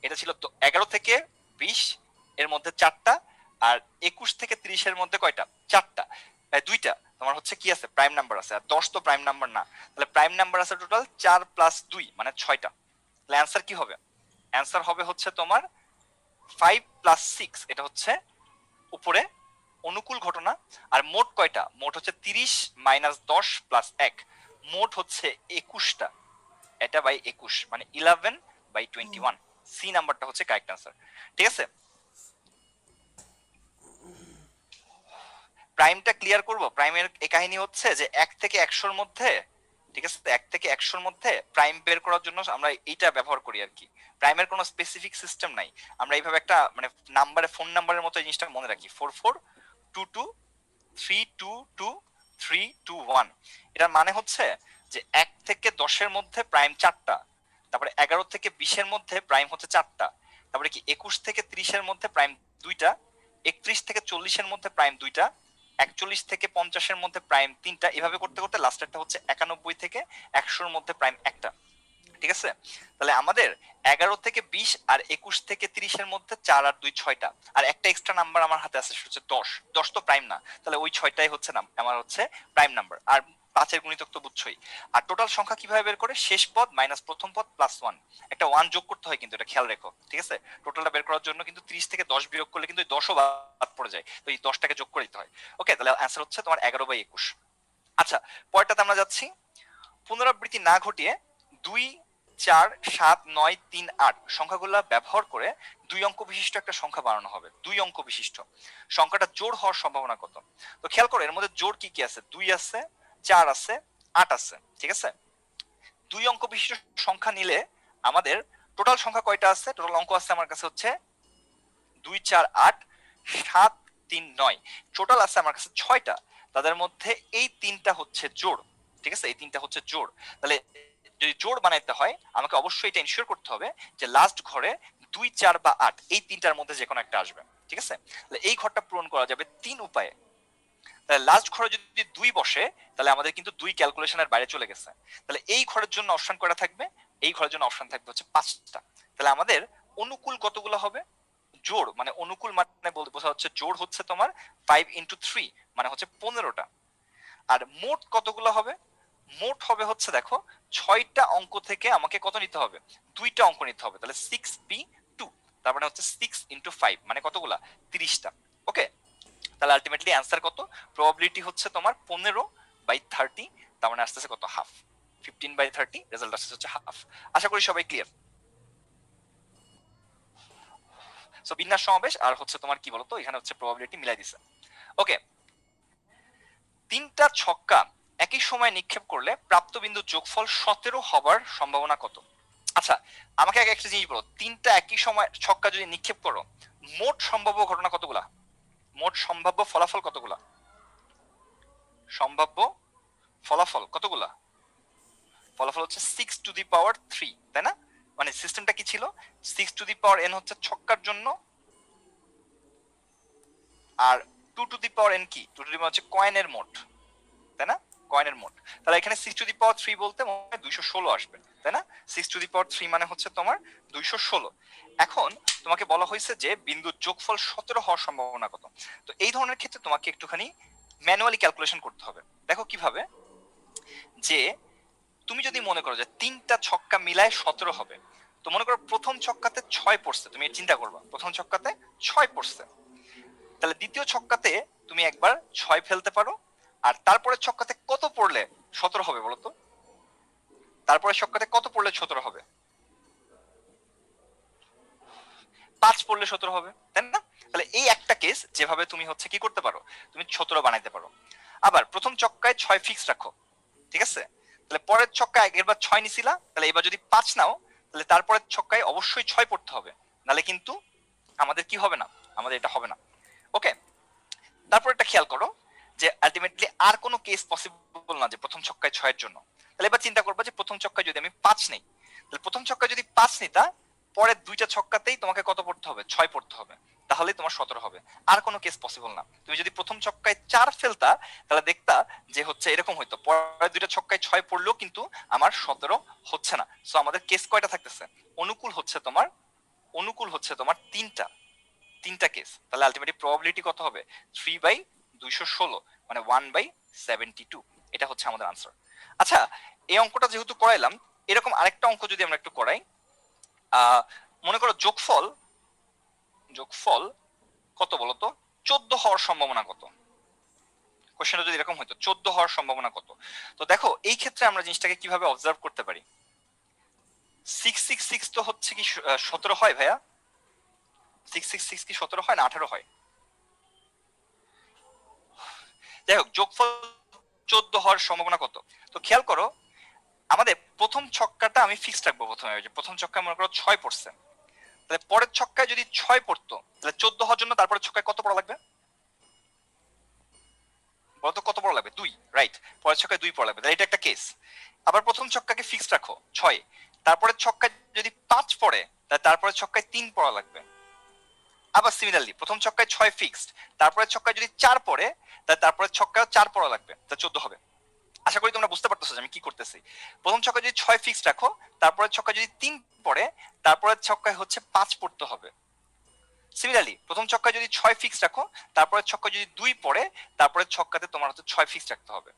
এটা ছিল 11 থেকে 20 এর মধ্যে 4টা, আর 21 থেকে 30 এর মধ্যে কয়টা? 4টা, 2টা। তোমার হচ্ছে কি আছে? প্রাইম নাম্বার আছে। আর 10 তো প্রাইম নাম্বার না, তাহলে প্রাইম নাম্বার আছে টোটাল 4 প্লাস 2 মানে 6টা। তাহলে অ্যান্সার কি হবে? অ্যান্সার হবে হচ্ছে তোমার 5 প্লাস 6, এটা হচ্ছে উপরে অনুকূল ঘটনা। আর মোট কয়টা? মোট হচ্ছে 30 মাইনাস 10 প্লাস 1, মোট হচ্ছে 21টা। এটা বাই 21 মানে 11/21। সি নাম্বারটা হচ্ছে কারেক্ট আনসার, ঠিক আছে? প্রাইমটা ক্লিয়ার করব। প্রাইমের এই কাহিনী হচ্ছে যে 1 থেকে 100-র মধ্যে, ঠিক আছে, 1 থেকে 100-র মধ্যে প্রাইম বের করার জন্য আমরা এইটা ব্যবহার করি আর কি। প্রাইমের কোনো স্পেসিফিক সিস্টেম নাই, আমরা এইভাবে একটা মানে নাম্বারে ফোন নাম্বারের মতো এই জিনিসটা মনে রাখি 4422 322 321। এটার মানে হচ্ছে যে 1 থেকে 10-এর মধ্যে প্রাইম 4টা, তারপরে 11 থেকে 20-এর মধ্যে প্রাইম হচ্ছে 4টা, তারপরে কি 21 থেকে 30-এর মধ্যে প্রাইম 2টা, 31 থেকে 40-এর মধ্যে প্রাইম 2টা, 41 থেকে 50-এর মধ্যে প্রাইম 3টা, এভাবে করতে করতে লাস্টেরটা হচ্ছে 91 থেকে 100-র মধ্যে প্রাইম একটা, ঠিক আছে? তাহলে আমাদের 11 থেকে 20 আর 21 থেকে 30-এর মধ্যে 4 আর 2 6টা, আর একটা এক্সট্রা নাম্বার আমার হাতে আছে সেটা হচ্ছে 10। 10 তো প্রাইম না, তাহলে ওই 6টাই হচ্ছে আমার হচ্ছে প্রাইম নাম্বার। আর 5-এর গুণিতক তো বুঝছোই। আর টোটাল সংখ্যা কিভাবে বের করে? শেষ পদ মাইনাস প্রথম পদ প্লাস 1, একটা 1 যোগ করতে হয় কিন্তু, এটা খেয়াল রেখো, ঠিক আছে? টোটালটা বের করার জন্য কিন্তু 30 থেকে 10 বিয়োগ করলে কিন্তু 10ও বাদ পড়ে যায়, তো এই 10টাকে যোগ করে দিতে হয়। ওকে, তাহলে অ্যান্সার হচ্ছে তোমার 11/21। আচ্ছা, পরেরটাতে আমরা যাচ্ছি। পুনরাবৃত্তি না ঘটিয়ে 2 4 7 9 3 8 সংখ্যাগুলো ব্যবহার করে 2 অঙ্ক বিশিষ্ট একটা সংখ্যা বানানো হবে। 2 অঙ্ক বিশিষ্ট সংখ্যাটা জোড় হওয়ার সম্ভাবনা কত? তো খেয়াল করো এর মধ্যে জোড় কি কি আছে? 2 আছে, 4 আছে, 8 আছে, ঠিক আছে? 2 অঙ্ক বিশিষ্ট সংখ্যা নিলে আমাদের টোটাল সংখ্যা কয়টা আছে? টোটাল অঙ্ক আছে আমার কাছে হচ্ছে 2 4 8 7 3 9, টোটাল আছে আমার কাছে 6টা। তাদের মধ্যে এই 3টা হচ্ছে জোড়, ঠিক আছে? এই 3টা হচ্ছে জোড়। তাহলে যদি জোড় বানাইতে হয় আমাকে অবশ্যই এটা এনশিওর করতে হবে যে লাস্ট ঘরে 2 4 বা 8 এই 3টার মধ্যে যে কোনো একটা আসবে, ঠিক আছে? তাহলে এই ঘরটা পূরণ করা যাবে 3 উপায়ে। তাহলে লাস্ট ঘরে যদি 2 বসে তাহলে আমাদের কিন্তু 2 ক্যালকুলেশনের বাইরে চলে গেছে। তাহলে এই ঘরের জন্য অপশন কয়টা থাকবে? এই ঘরের জন্য অপশন থাকবে হচ্ছে 5টা। তাহলে আমাদের অনুকূল কতগুলো হবে? জোড় মানে অনুকূল মানে বলতে বোঝা হচ্ছে জোড় হচ্ছে তোমার 5 ইন্টু 3 মানে হচ্ছে 15টা। আর মোট কতগুলো হবে? মোট হবে হচ্ছে দেখো 6টা অঙ্ক থেকে আমাকে কত নিতে হবে? 2টা অঙ্ক নিতে হবে। তাহলে 6b2, তার মানে হচ্ছে 6 ইন্টু 5 মানে কতগুলা? 30টা। ওকে, তাহলে আলটিমেটলি অ্যান্সার কত? প্রবাবিলিটি হচ্ছে তোমার 15/30, তার মানে আসতেছে কত? হাফ। 15/30, রেজাল্ট আসছে হচ্ছে হাফ। আশা করি সবাই ক্লিয়ার। সো বিন্যাস সমাবেশ আর হচ্ছে তোমার কি বলতো এখানে হচ্ছে প্রবাবিলিটি মিলাই দিছে। ওকে, 3টা ছক্কা একই সময় নিক্ষেপ করলে প্রাপ্ত বিন্দুর যোগফল 17 হবার সম্ভাবনা কত? আচ্ছা, আমাকে আগে একটা জিনিস বলো, 3টা একই সময় ছক্কা যদি নিক্ষেপ করো মোট সম্ভাব্য ঘটনা কতগুলা? মোট সম্ভাব্য ফলাফল কতগুলা? সম্ভাব্য ফলাফল কতগুলা? ফলাফল হচ্ছে 6⁻3, তাই না? মানে সিস্টেমটা কি ছিল? 6⁻n হচ্ছে ছক্কার জন্য, আর 2⁻n কি? 2⁻n হচ্ছে কয়েনের মোট, তাই না? কয়েনের মোট। তাহলে এখানে 6⁻3 বলতে মনে হয় 216 আসবে, তাই না? 6⁻3 মানে হচ্ছে তোমার 216। এখন তোমাকে বলা হয়েছে যে বিন্দুর যোগফল 17 হওয়ার সম্ভাবনা কত? তো এই ধরনের ক্ষেত্রে তোমাকে একটুখানি ম্যানুয়ালি ক্যালকুলেশন করতে হবে। দেখো কিভাবে, যে তুমি যদি মনে করো যে 3টা ছক্কা মিলায় 17 হবে, তো মনে করো প্রথম ছক্কাতে 6 পড়ছে, তুমি চিন্তা করবা প্রথম ছক্কাতে 6 পড়ছে, তাহলে দ্বিতীয় ছক্কাতে তুমি একবার 6 ফেলতে পারো, আর তারপরে ছক্কাতে কত পড়লে 17 হবে বলতো? তারপরে ছক্কাতে কত পড়লে 17 হবে? 5 পড়লে 17 হবে, তাই না? তাহলে এই একটা কেস যেভাবে তুমি হচ্ছে কি করতে পারো, তুমি 17 বানাইতে পারো। আবার প্রথম ছক্কায় 6 ফিক্স রাখো, ঠিক আছে? তাহলে পরের ছক্কায় আগেরবার 6 নিছিলা, তাহলে এবার যদি 5 নাও, তাহলে তারপরের ছক্কায় অবশ্যই 6 পড়তে হবে, নালে কিন্তু আমাদের কি হবে না, আমাদের এটা হবে না। ওকে, তারপর একটা খেয়াল করো যে আলটিমেটলি আর কোনো কেস পসিবল না যে প্রথম ছক্কায় 6 এর জন্য। তাহলে এবার চিন্তা করবো যে প্রথম ছক্কায় যদি আমি 5 নেই, তাহলে প্রথম ছক্কায় যদি 5 নিতা, পরের দুইটা ছক্কাতেই তোমাকে কত পড়তে হবে? 6 পড়তে হবে, তাহলেই তোমার 17 হবে। আর কোনো কেস পসিবল না। তুমি যদি প্রথম ছক্কায় 4 ফেলতা, তাহলে দেখতা যে হচ্ছে এরকম হইতো, পরের দুইটা ছক্কায় 6 পড়লেও কিন্তু আমার 17 হচ্ছে না। সো আমাদের কেস কয়টা থাকতেছে? অনুকূল হচ্ছে তোমার তিনটা কেস। তাহলে আলটিমেটলি প্রবাবিলিটি কত হবে? 3/216, মানে 1/72। এটা হচ্ছে আমাদের আনসার। আচ্ছা, এই অঙ্কটা যেহেতু করাইলাম, এরকম আরেকটা অঙ্ক যদি আমরা একটু করাই। মনে করো যোগফল কত বলতো? 14 হওয়ার সম্ভাবনা কত? কোশ্চেনটা যদি এরকম হইতো 14 হওয়ার সম্ভাবনা কত? তো দেখো এই ক্ষেত্রে আমরা জিনিসটাকে কিভাবে অবজার্ভ করতে পারি। 666 তো হচ্ছে কি 17 হয় ভাইয়া? 666 কি 17 হয় না 18 হয়? যাই হোক, যোগফল 14 হওয়ার সম্ভাবনা কত? তো খেয়াল করো, আমাদের প্রথম ছক্কাটা আমি ফিক্সড রাখবো প্রথমে। যে প্রথম ছক্কায় মনে করো 6 পড়ছে, তাহলে পরের ছক্কায় যদি 6 পড়তো, তাহলে 14 হওয়ার জন্য তারপরে ছক্কায় কত পড়া লাগবে বলতো? কত পড়া লাগবে? 2, রাইট? পরের ছক্কায় 2 পড়া লাগবে, তাহলে এটা একটা কেস। আবার প্রথম ছক্কাকে ফিক্সড রাখো 6, তারপরে ছক্কায় যদি 5 পড়ে, তাহলে তারপরে ছক্কায় 3 পড়া লাগবে। আবার সিমিলারলি প্রথম ছক্কায় 6 ফিক্সড, তারপরে ছক্কায় যদি 4 পড়ে, তাহলে তারপরে ছক্কায় 4 পড়া লাগবে, তাহলে 14 হবে। আশা করি তোমরা বুঝতে পারতেছো যে আমি কি করতেছি। প্রথম ছক্কায় যদি 6 ফিক্সড রাখো, তারপরে ছক্কায় যদি 3 পড়ে, তারপরে ছক্কায় হচ্ছে 5 পড়তে হবে। সিমিলারলি প্রথম ছক্কায় যদি 6 ফিক্সড রাখো, তারপরে ছক্কায় যদি 2 পড়ে, তারপরে ছক্কাতে তোমার হচ্ছে 6 ফিক্সড রাখতে হবে।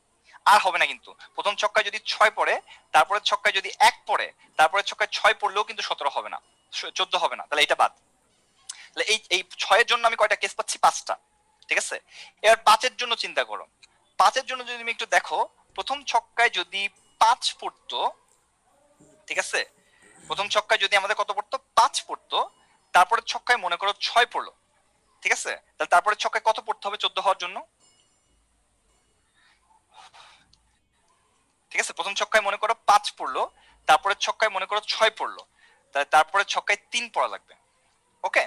আর হবে না কিন্তু, প্রথম ছক্কায় যদি 6 পড়ে, তারপরে ছক্কায় যদি 1 পড়ে, তারপরে ছক্কায় 6 পড়লেও কিন্তু 17 হবে না, 14 হবে না, তাহলে এটা বাদ। তাহলে এই 6 এর জন্য আমি কয়টা কেস পাচ্ছি? 5টা, ঠিক আছে? এবার 5 এর জন্য চিন্তা করো। 5 এর জন্য যদি তুমি একটু দেখো, প্রথম ছক্কায় যদি 5 পড়তো, ঠিক আছে? প্রথম ছক্কায় যদি আমাদের কত পড়তো? 5 পড়তো, তারপরে ছক্কায় মনে করো 6 পড়লো, ঠিক আছে? তাহলে তারপরে ছক্কায় কত পড়তে হবে 14 হওয়ার জন্য? ঠিক আছে, প্রথম ছক্কায় মনে করো 5 পড়লো, তারপরে ছক্কায় মনে করো 6 পড়লো, তাহলে তারপরে ছক্কায় 3 পড়া লাগবে। ওকে,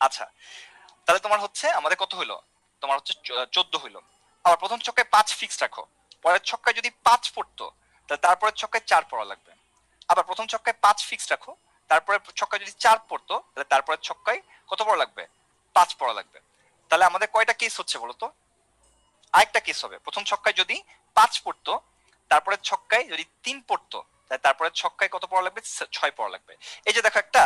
আচ্ছা, তাহলে তোমার হচ্ছে আমাদের কত হইলো? তোমার হচ্ছে 14 হইলো। আবার প্রথম ছক্কায় 5 ফিক্সড রাখো, পরের ছক্কায় যদি 5 পড়তো, তাহলে তারপরের ছক্কায় 4 পড়া লাগবে। আবার প্রথম ছক্কায় 5 ফিক্সড রাখো, তারপরে ছক্কায় যদি 4 পড়তো, তাহলে তারপরের ছক্কায় কত পড়া লাগবে? 5 পড়া লাগবে। তাহলে আমাদের কয়টা কেস হচ্ছে বলতো? আরেকটা কেস হবে, প্রথম ছক্কায় যদি 5 পড়তো, তারপরে ছক্কায় যদি 3 পড়তো, তাহলে তারপরে ছক্কায় কত পড়া লাগবে? 6 পড়া লাগবে। এই যে দেখো, একটা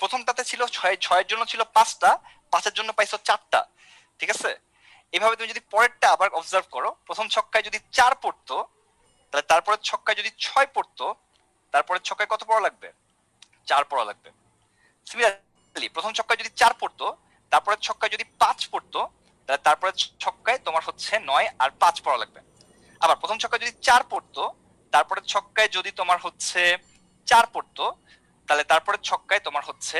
প্রথমটাতে ছিল 6 এর জন্য ছিল 5টা, 5 এর জন্য পাইছো 4টা, ঠিক আছে? এভাবে তুমি যদি পরেরটা আবার অবজার্ভ করো, প্রথম ছক্কায় যদি 4 পড়তো, তাহলে তারপরে ছক্কায় যদি 6 পড়তো, তারপরে ছক্কায় কত পড়া লাগবে? 4 পড়া লাগবে। সিমিলারলি প্রথম ছক্কায় যদি 4 পড়তো, তারপরে ছক্কায় যদি 5 পড়তো, তাহলে তারপরে ছক্কায় তোমার হচ্ছে 9 আর 5 পড়া লাগবে। আবার প্রথম ছক্কায় যদি 4 পড়তো, তারপরে ছক্কায় যদি তোমার হচ্ছে 4 পড়তো, তাহলে তারপরে ছক্কায় তোমার হচ্ছে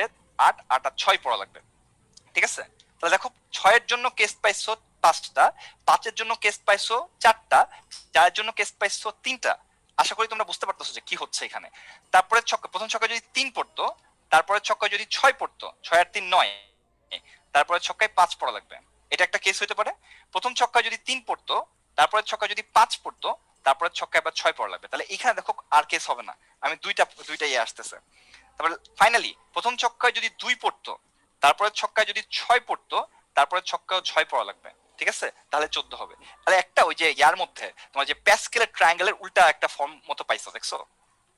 8 আর 6 পড়া লাগবে, ঠিক আছে? তাহলে দেখো, 6 এর জন্য কেস পাইছো 5টা, 5 এর জন্য কেস পাইছো 4টা, 4 এর জন্য কেস পাইছো 3টা। আশা করি তোমরা বুঝতে পারতেছো যে কি হচ্ছে এখানে। তারপরে ছক্কা, প্রথম ছক্কায় যদি 3 পড়তো, তারপরে ছক্কায় যদি 6 পড়তো, 6 আর 3 9, তারপরে ছক্কায় 5 পড়া লাগবে। এটা একটা কেস হইতে পারে। প্রথম ছক্কায় যদি 3 পড়তো, তারপরে ছক্কায় যদি 5 পড়তো, তারপরে ছক্কায় আবার 6 পড়া লাগবে। তাহলে এখানে দেখো আর কেস হবে না, আমি দুইটাই আসতেছে। তারপরে ফাইনালি প্রথম ছক্কায় যদি 2 পড়তো, তারপরে ছক্কায় যদি 6 পড়তো, তারপরে ছক্কায় 6 পড়া লাগবে, ঠিক আছে? তাহলে 14 হবে। তাহলে একটা ওই যে ইয়ার মধ্যে তোমার যে প্যাসকেলের ট্রায়াঙ্গেলের উল্টা একটা ফর্ম মতো পাইছো, দেখছো?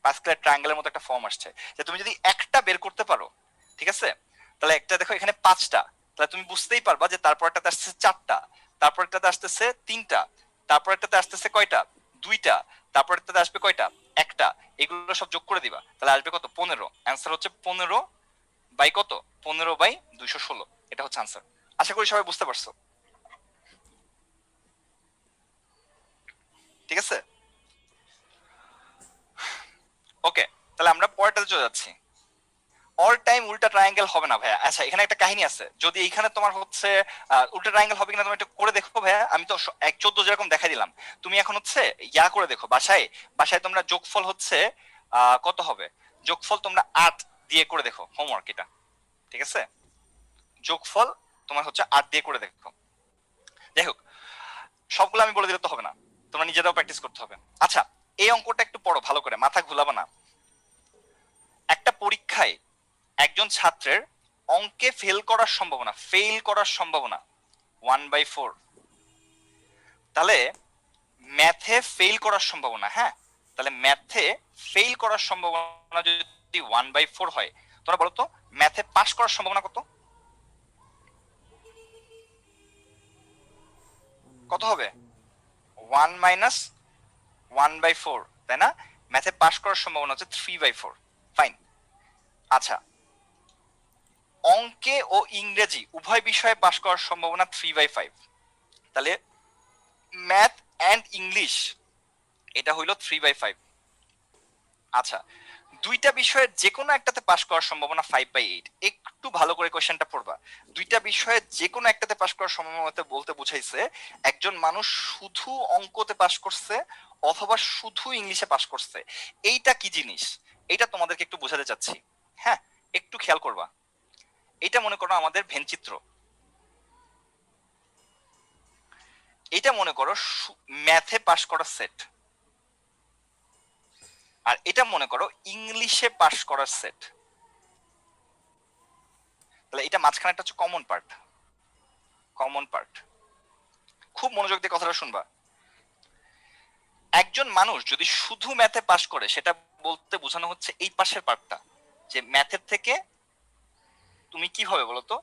প্যাসকেলের ট্রায়াঙ্গেলের মতো একটা ফর্ম আসছে, যে তুমি যদি একটা বের করতে পারো, ঠিক আছে? তাহলে একটা দেখো এখানে 5টা, তাহলে তুমি বুঝতেই পারবা যে তারপরটাতে আসছে 4টা, তারপরটাতে আসতেছে 3টা, তারপরটাতে আসতেছে কয়টা? 2টা, তারপরটাতে আসবে কয়টা? একটা। এগুলো সব যোগ করে দিবা, তাহলে আসবে কত? 15। অ্যান্সার হচ্ছে 15 বাই কত? 15/216। এটা হচ্ছে আনসার। আশা করি সবাই বুঝতে পারছো, ঠিক আছে? তাহলে আমরা পরেরটাতে চলে যাচ্ছি। অল টাইম উল্টা ট্রায়াঙ্গেল হবে না ভাইয়া। আচ্ছা এখানে একটা কাহিনী আছে, যদি এইখানে তোমার হচ্ছে উল্টা ট্রায়াঙ্গেল হবে কিনা তুমি একটু করে দেখো ভাইয়া। আমি তো 1/14 যেরকম দেখাই দিলাম, তুমি এখন হচ্ছে ইয়া করে দেখো বাসায়। বাসায় তোমরা যোগফল হচ্ছে কত হবে, যোগফল তোমরা 8 দিয়ে করে দেখো, হোমওয়ার্ক এটা, ঠিক আছে? যোগফল তোমার হচ্ছে 8 দিয়ে করে দেখো। যাই হোক, সবগুলো আমি বলে দিলে তো হবে না, তোমরা নিজেরাও প্র্যাকটিস করতে হবে। আচ্ছা এই অঙ্কটা একটু পড়ো ভালো করে, মাথা ঘুলাবো না। একটা পরীক্ষায় একজন ছাত্রের অঙ্কে ফেল করার সম্ভাবনা 1/4, তাহলে ম্যাথে ফেল করার সম্ভাবনা, হ্যাঁ তাহলে ম্যাথে ফেল করার সম্ভাবনা যদি 1/4 হয়, তোমরা বলো তো ম্যাথে পাস করার সম্ভাবনা কত? কত হবে? 1 মাইনাস 1/4, তাই না? ম্যাথে পাস করার সম্ভাবনা হচ্ছে 3/4। ফাইন। আচ্ছা অঙ্কে ও ইংরেজি উভয় বিষয়ে পাস করার সম্ভাবনা 3/5, তাহলে ম্যাথ অ্যান্ড ইংলিশ এটা হইলো 3/5। আচ্ছা দুইটা বিষয়ের যে কোনো একটাতে পাস করার সম্ভাবনা 5/8। একটু ভালো করে কোশ্চেনটা পড়বা। দুইটা বিষয়ে যে কোনো একটাতে পাস করার সম্ভাবনা বলতে বুঝাইছে একজন মানুষ শুধু অঙ্কতে পাস করছে অথবা শুধু ইংলিশে পাস করছে। এইটা কি জিনিস, এইটা তোমাদেরকে একটু বোঝাতে চাচ্ছি। হ্যাঁ একটু খেয়াল করবা। এটা মনে করো আমাদের ভেনচিত্র, এটা মনে করো ম্যাথে পাস করার সেট, আর এটা মনে করো ইংলিশে পাস করার সেট। তাহলে এটা মাঝখানে একটা হচ্ছে কমন পার্ট। খুব মনোযোগ দিয়ে কথাটা শুনবা। একজন মানুষ যদি শুধু ম্যাথে পাস করে, সেটা বলতে বোঝানো হচ্ছে এই পাশের পার্টটা, যে ম্যাথের থেকে তুমি কি হবে বলতো,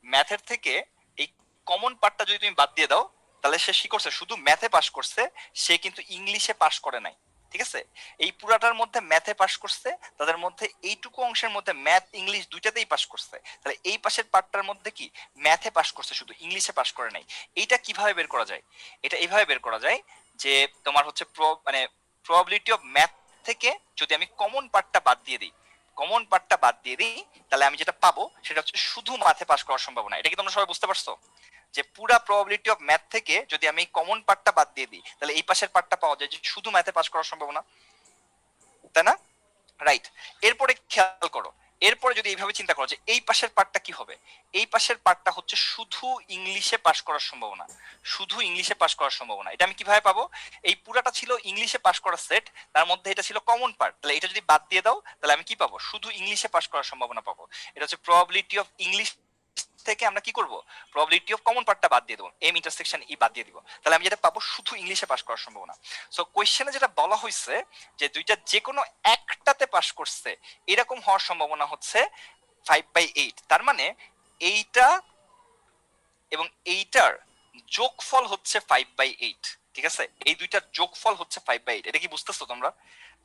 ম্যাথের থেকে এই কমন পার্টটা যদি তুমি বাদ দিয়ে দাও, তাহলে সে কি করছে, শুধু ম্যাথে পাস করছে, সে কিন্তু ইংলিশে পাস করে নাই। ঠিক আছে, এই পুরাটার মধ্যে ম্যাথে পাস করছে, তাদের মধ্যে এইটুকু অংশের মধ্যে ম্যাথ ইংলিশ দুইটাতেই পাস করছে। তাহলে এই পাশের পার্টটার মধ্যে কি ম্যাথে পাস করছে, শুধু ইংলিশে পাস করে নাই। এইটা কিভাবে বের করা যায়? এটা এইভাবে বের করা যায় যে তোমার হচ্ছে মানে প্রবাবিলিটি অফ ম্যাথ থেকে যদি আমি কমন পার্টটা বাদ দিয়ে দিই, তাহলে আমি যেটা পাবো সেটা হচ্ছে শুধু ম্যাথে পাস করার সম্ভাবনা। এটা কি তোমরা সবাই বুঝতে পারছো? যে পুরা প্রবাবিলিটি অফ ম্যাথ থেকে যদি আমি কমন পার্টটা বাদ দিয়ে দিই, তাহলে এই পাশের পার্টটা পাওয়া যায় যে শুধু ম্যাথে পাস করার সম্ভাবনা, তাই না? রাইট। এরপরে খেয়াল করো, এরপরে যদি এইভাবে চিন্তা করো যে এই পাশের পার্টটা কি হবে, এই পাশের পার্টটা হচ্ছে শুধু ইংলিশে পাস করার সম্ভাবনা, এটা আমি কিভাবে পাবো? এই পুরাটা ছিল ইংলিশে পাস করার সেট, তার মধ্যে এটা ছিল কমন পার্ট, তাহলে এটা যদি বাদ দিয়ে দাও তাহলে আমি কি পাবো? শুধু ইংলিশে পাস করার সম্ভাবনা পাবো। এটা হচ্ছে প্রবাবিলিটি অফ ইংলিশ থেকে আমরা কি করব, প্রবাবিলিটি অফ কমন পার্টটা বাদ দিয়ে দেবো, এম ইন্টারসেকশন ই বাদ দিয়ে দিব, তাহলে আমি যেটা পাবো শুধু ইংলিশে পাস করার সম্ভাবনা। সো কোশ্চেনে যেটা বলা হয়েছে যে দুইটা যে কোনো একটাতে পাস করছে এরকম হওয়ার সম্ভাবনা হচ্ছে 5/8। তার মানে এইটা এবং এইটার যোগফল হচ্ছে 5/8। ঠিক আছে, এই দুইটার যোগফল হচ্ছে 5/8। এটা কি বুঝতেছো তোমরা,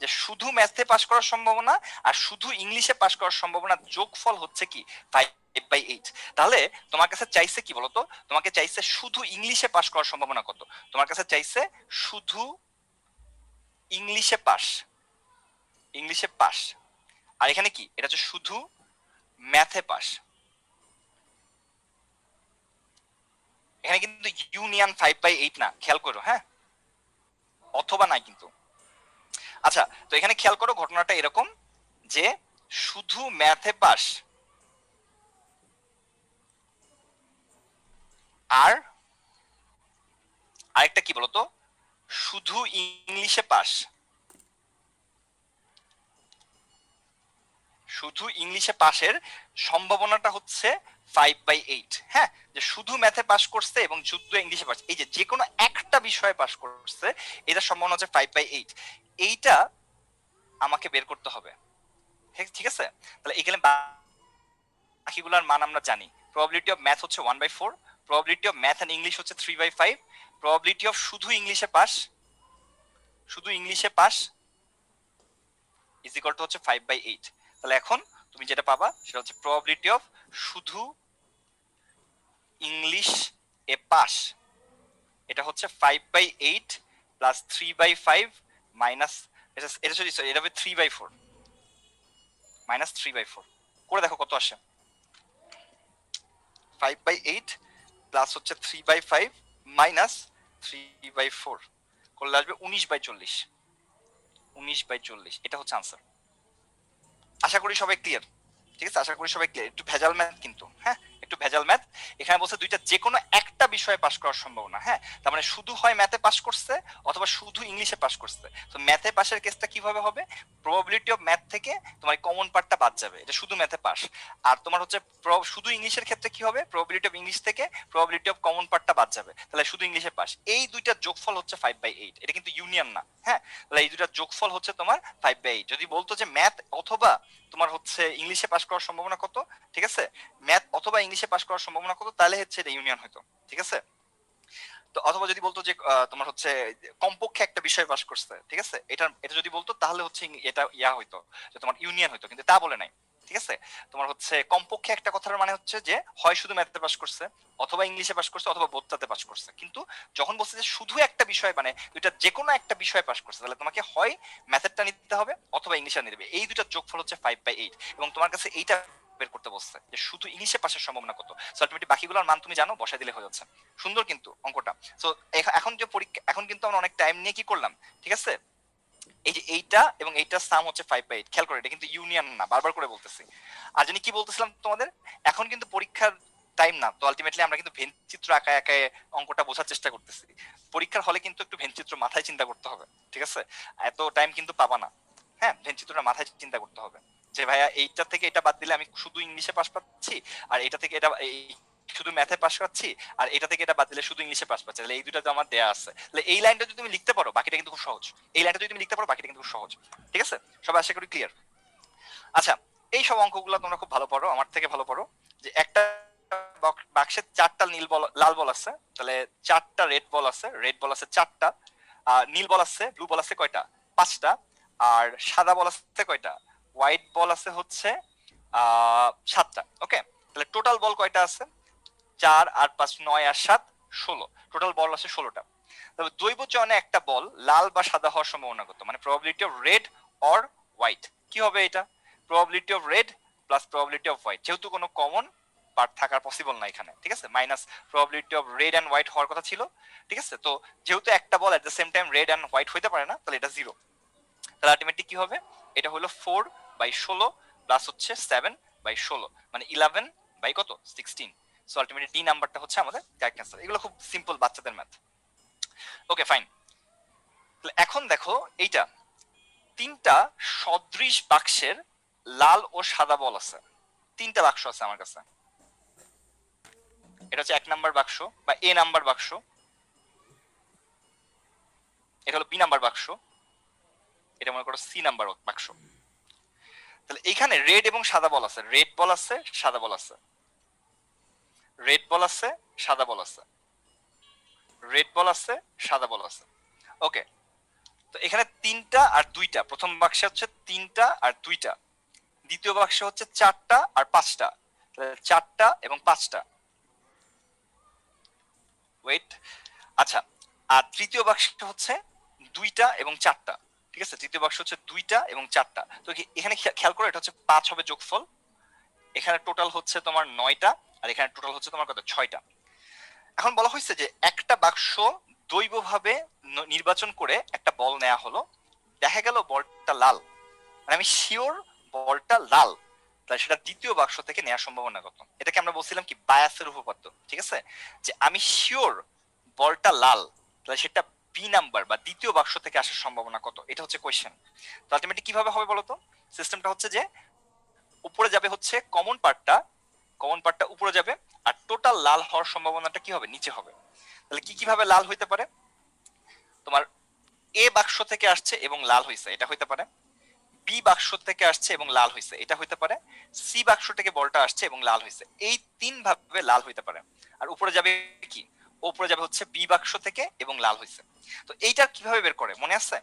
যে শুধু ম্যাথে পাস করার সম্ভাবনা আর শুধু ইংলিশে পাস করার সম্ভাবনা যোগফল হচ্ছে কি 5/8। তাহলে তোমার কাছে চাইছে কি বলতো, তোমাকে চাইছে শুধু ইংলিশে পাস করার সম্ভাবনা কত, তোমার কাছে চাইছে শুধু ইংলিশে পাস, আর এখানে কি এটা হচ্ছে শুধু ম্যাথে পাস। এখানে কিন্তু ইউনিয়ন 5/8 না, খেয়াল করো, হ্যাঁ অথবা নাই কিন্তু। আচ্ছা তো এখানে খেয়াল করো ঘটনাটা এরকম যে শুধু ম্যাথে পাস আর আরেকটা কি বলতো, শুধু ইংলিশে পাস, শুধু ইংলিশে পাশের সম্ভাবনাটা হচ্ছে 5/8। হ্যাঁ, যে শুধু ম্যাথে পাস করছে এবং শুধু ইংলিশে পাস, এই যে কোনো একটা বিষয়ে পাস করছে, এটার সম্ভাবনা হচ্ছে 5/8। এইটা আমাকে বের করতে হবে। ঠিক আছে, তাহলে এখানে বাকিগুলোর মান আমরা জানি। প্রবাবিলিটি অফ ম্যাথ হচ্ছে 1/4, probability of math and English হচ্ছে 3/5, প্রবাবিলিটি অফ শুধু ইংলিশে পাস ইজ ইকুয়াল টু হচ্ছে 5/8। তাহলে এখন তুমি যেটা পাবা সেটা হচ্ছে প্রবাবিলিটি অফ শুধু ইংলিশ এ পাস, এটা হচ্ছে 5/8 প্লাস 3/5 মাইনাস, এটা হবে 3/4। মাইনাস 3/4 করে দেখো কত আসে। 5/8 প্লাস হচ্ছে 3/5 মাইনাস 3/4 করলে আসবে 19/40। 19/40 এটা হচ্ছে আনসার। আশা করি সবাই ক্লিয়ার। ঠিক আছে, আশা করি সবাই ক্লিয়ার। একটু ভেজাল ম্যাথ কিন্তু, হ্যাঁ একটু ভেজাল ম্যাথ। এখানে বলছে দুইটা যে কোনো একটা বিষয়ে পাস করার সম্ভাবনা, হ্যাঁ তার মানে শুধু হয় ম্যাথে পাস করছে অথবা শুধু ইংলিশে পাস করছে। তো ম্যাথে পাসের কেসটা কিভাবে হবে, প্রবাবিলিটি অফ ম্যাথ থেকে তোমার কমন পার্টটা বাদ যাবে, এটা শুধু ম্যাথে পাস। আর তোমার হচ্ছে শুধু ইংলিশের ক্ষেত্রে কি হবে, প্রবাবিলিটি অফ ইংলিশ থেকে প্রবাবিলিটি অফ কমন পার্টটা বাদ যাবে, তাহলে শুধু ইংলিশে পাস। এই দুইটা যোগফল হচ্ছে 5/8, এটা কিন্তু ইউনিয়ন না, হ্যাঁ তাহলে এই দুইটা যোগফল হচ্ছে তোমার 5/8। যদি বলতো যে ম্যাথ অথবা তোমার হচ্ছে ইংলিশে পাস করার সম্ভাবনা কত, ঠিক আছে, ম্যাথ অথবা ইংলিশে পাস করার সম্ভাবনা কত, তাহলে হচ্ছে এটা ইউনিয়ন হতো, ঠিক আছে। তো অথবা যদি বলতো যে তোমার হচ্ছে কমপক্ষে একটা বিষয় পাস করছে, ঠিক আছে, এটা এটা যদি বলতো তাহলে হচ্ছে এটা ইয়া হইতো, যে তোমার ইউনিয়ন হইতো, কিন্তু তা বলে নাই, ঠিক আছে। তোমার হচ্ছে কমপক্ষে একটা কথার মানে হচ্ছে যে হয় শুধু ম্যাথে পাস করছে অথবা ইংলিশে পাস করছে অথবা বোথটাতে পাস করছে। কিন্তু যখন বলছে যে শুধু একটা বিষয় মানে দুইটা যে কোনো একটা বিষয় পাস করছে, তাহলে তোমাকে হয় ম্যাথেরটা নিতে হবে অথবা ইংলিশে নিতে হবে। এই দুইটা যোগফল হচ্ছে 5/8 এবং তোমার কাছে এইটা বের করতে বলছে যে শুধু ইংলিশে পাসের সম্ভাবনা কত। সো আলটিমেটলি বাকিগুলোর মান তুমি জানো, বসাই দিলে হয়ে যাচ্ছে। সুন্দর কিন্তু অঙ্কটা। সো এখন যে পরীক্ষা, এখন কিন্তু আমরা অনেক টাইম নিয়ে কি করলাম, ঠিক আছে, এই যে এইটা এবং এইটার সাম হচ্ছে 5/8, খেয়াল করে এটা কিন্তু ইউনিয়ন না, বারবার করে বলতেছি। আর জানি কি বলতেছিলাম তোমাদের, এখন কিন্তু পরীক্ষার টাইম না, তো আলটিমেটলি আমরা কিন্তু ভেনচিত্র আঁকায় আঁকায় অঙ্কটা বোঝার চেষ্টা করতেছি। পরীক্ষার হলে কিন্তু একটু ভেনচিত্র মাথায় চিন্তা করতে হবে, ঠিক আছে, এত টাইম কিন্তু পাবা না। হ্যাঁ ভেনচিত্রটা মাথায় চিন্তা করতে হবে যে ভাইয়া এইটা থেকে এটা বাদ দিলে আমি শুধু ইংলিশে পাস পাচ্ছি, আর এটা থেকে এটা এই শুধু ম্যাথে পাস পাচ্ছি, আর এটা থেকে এটা বাদ দিলে শুধু ইংলিশে পাস পাচ্ছি, তাহলে এই দুটো তো আমার দেয়া আছে। তাহলে এই লাইনটা যদি তুমি লিখতে পারো বাকিটা কিন্তু খুব সহজ। এই লাইনটা যদি তুমি লিখতে পারো বাকিটা কিন্তু খুব সহজ, ঠিক আছে। সবাই আশা করি ক্লিয়ার। আচ্ছা, এই সব অঙ্কগুলো তোমরা খুব ভালো পারো, আমার থেকে ভালো পারো। যে একটা বাক্সে 4টা নীল বল লাল বল আছে, তাহলে 4টা রেড বল আছে, রেড বল আছে 4টা, নীল বল আছে ব্লু বল আছে কয়টা, 5টা, আর সাদা বল আছে কয়টা, হোয়াইট বল আছে হচ্ছে 7টা। ওকে, তাহলে টোটাল বল কয়টা আছে, 4 আর 5 9 আর 7 16, টোটাল বল আছে 16টা। তবে দৈব চয়নে একটা বল লাল বা সাদা হওয়ার সম্ভাবনা কত, মানে probability of red or white, কি হবে এটা, probability of red plus probability off white, যেহেতু কোনো কমন পার্ট থাকার পসিবল না এখানে, ঠিক আছে, minus probability of red and white হওয়ার কথা ছিল, ঠিক আছে। তো যেহেতু একটা ball at the same time red and white হইতে পারে না, তাহলে এটা 0। তাহলে আলটিমেটলি কি হবে, এটা হলো 4/16 প্লাস হচ্ছে 7/16, মানে 11 বাই কত 16। সো আলটিমেটলি ডি নাম্বারটা হচ্ছে আমাদের কারেক্ট অ্যান্সার। এগুলো খুব সিম্পল বাচ্চাদের ম্যাথ। Okay fine. এখন দেখো এইটা, 3টা সদৃশ বাক্সের লাল ও সাদা বল আছে, 3টা বাক্স আছে আমার কাছে। এটা হচ্ছে 1 নাম্বার বাক্স বা এ নাম্বার বাক্স, এটা হলো বি নাম্বার বাক্স, এটা মনে করো সি নাম্বার বাক্স। তাহলে এইখানে রেড এবং সাদা বল আছে, রেড বল আছে সাদা বল আছে, রেড বল আছে সাদা বল আছে, রেড বল আছে সাদা বল আছে। ওকে, তো এখানে 3টা আর 2টা, প্রথম বাক্সে হচ্ছে 3টা আর 2টা, দ্বিতীয় বাক্সে হচ্ছে 4টা আর 5টা, 4টা এবং 5টা, ওয়েট, আচ্ছা, আর তৃতীয় বাক্সে হচ্ছে 2টা এবং 4টা, ঠিক আছে, তৃতীয় বাক্স হচ্ছে 2টা এবং 4টা। তো এখানে খেয়াল করো, এটা হচ্ছে 5 হবে যোগফল, এখানে টোটাল হচ্ছে তোমার 9টা, আর এখানে টোটাল হচ্ছে তোমার কত 6টা। এখন বলা হয়েছে যে একটা বাক্স দৈবভাবে নির্বাচন করে একটা বল নেওয়া হলো, দেখা গেল বলটা লাল, মানে আমি শিওর বলটা লাল, তাহলে সেটা দ্বিতীয় বাক্স থেকে নেওয়ার সম্ভাবনা কত। এটাকে আমরা বলছিলাম কি বায়াসের উপপাদ্য, ঠিক আছে, যে আমি শিওর বলটা লাল, তাহলে সেটা বি নাম্বার বা দ্বিতীয় বাক্স থেকে আসার সম্ভাবনা কত, এটা হচ্ছে কোয়েশ্চেন। তো আলটিমেটলি কিভাবে হবে বলতো, সিস্টেমটা হচ্ছে যে উপরে যাবে হচ্ছে কমন পার্টটা, কমন পার্টটা উপরে যাবে, আর টোটাল লাল হওয়ার সম্ভাবনাটা কি হবে নিচে হবে। তাহলে কি কিভাবে লাল হইতে পারে, তোমার এ বাক্স থেকে আসছে এবং লাল হয়েছে, এটা হইতে পারে, বি বাক্স থেকে আসছে এবং লাল হয়েছে, এটা হইতে পারে, সি বাক্স থেকে বলটা আসছে এবং লাল হয়েছে, এই 3 ভাবে লাল হইতে পারে। আর উপরে যাবে কি, উপরে যাবে হচ্ছে বি বাক্স থেকে এবং লাল হয়েছে। তো এইটা কিভাবে বের করে মনে আছে,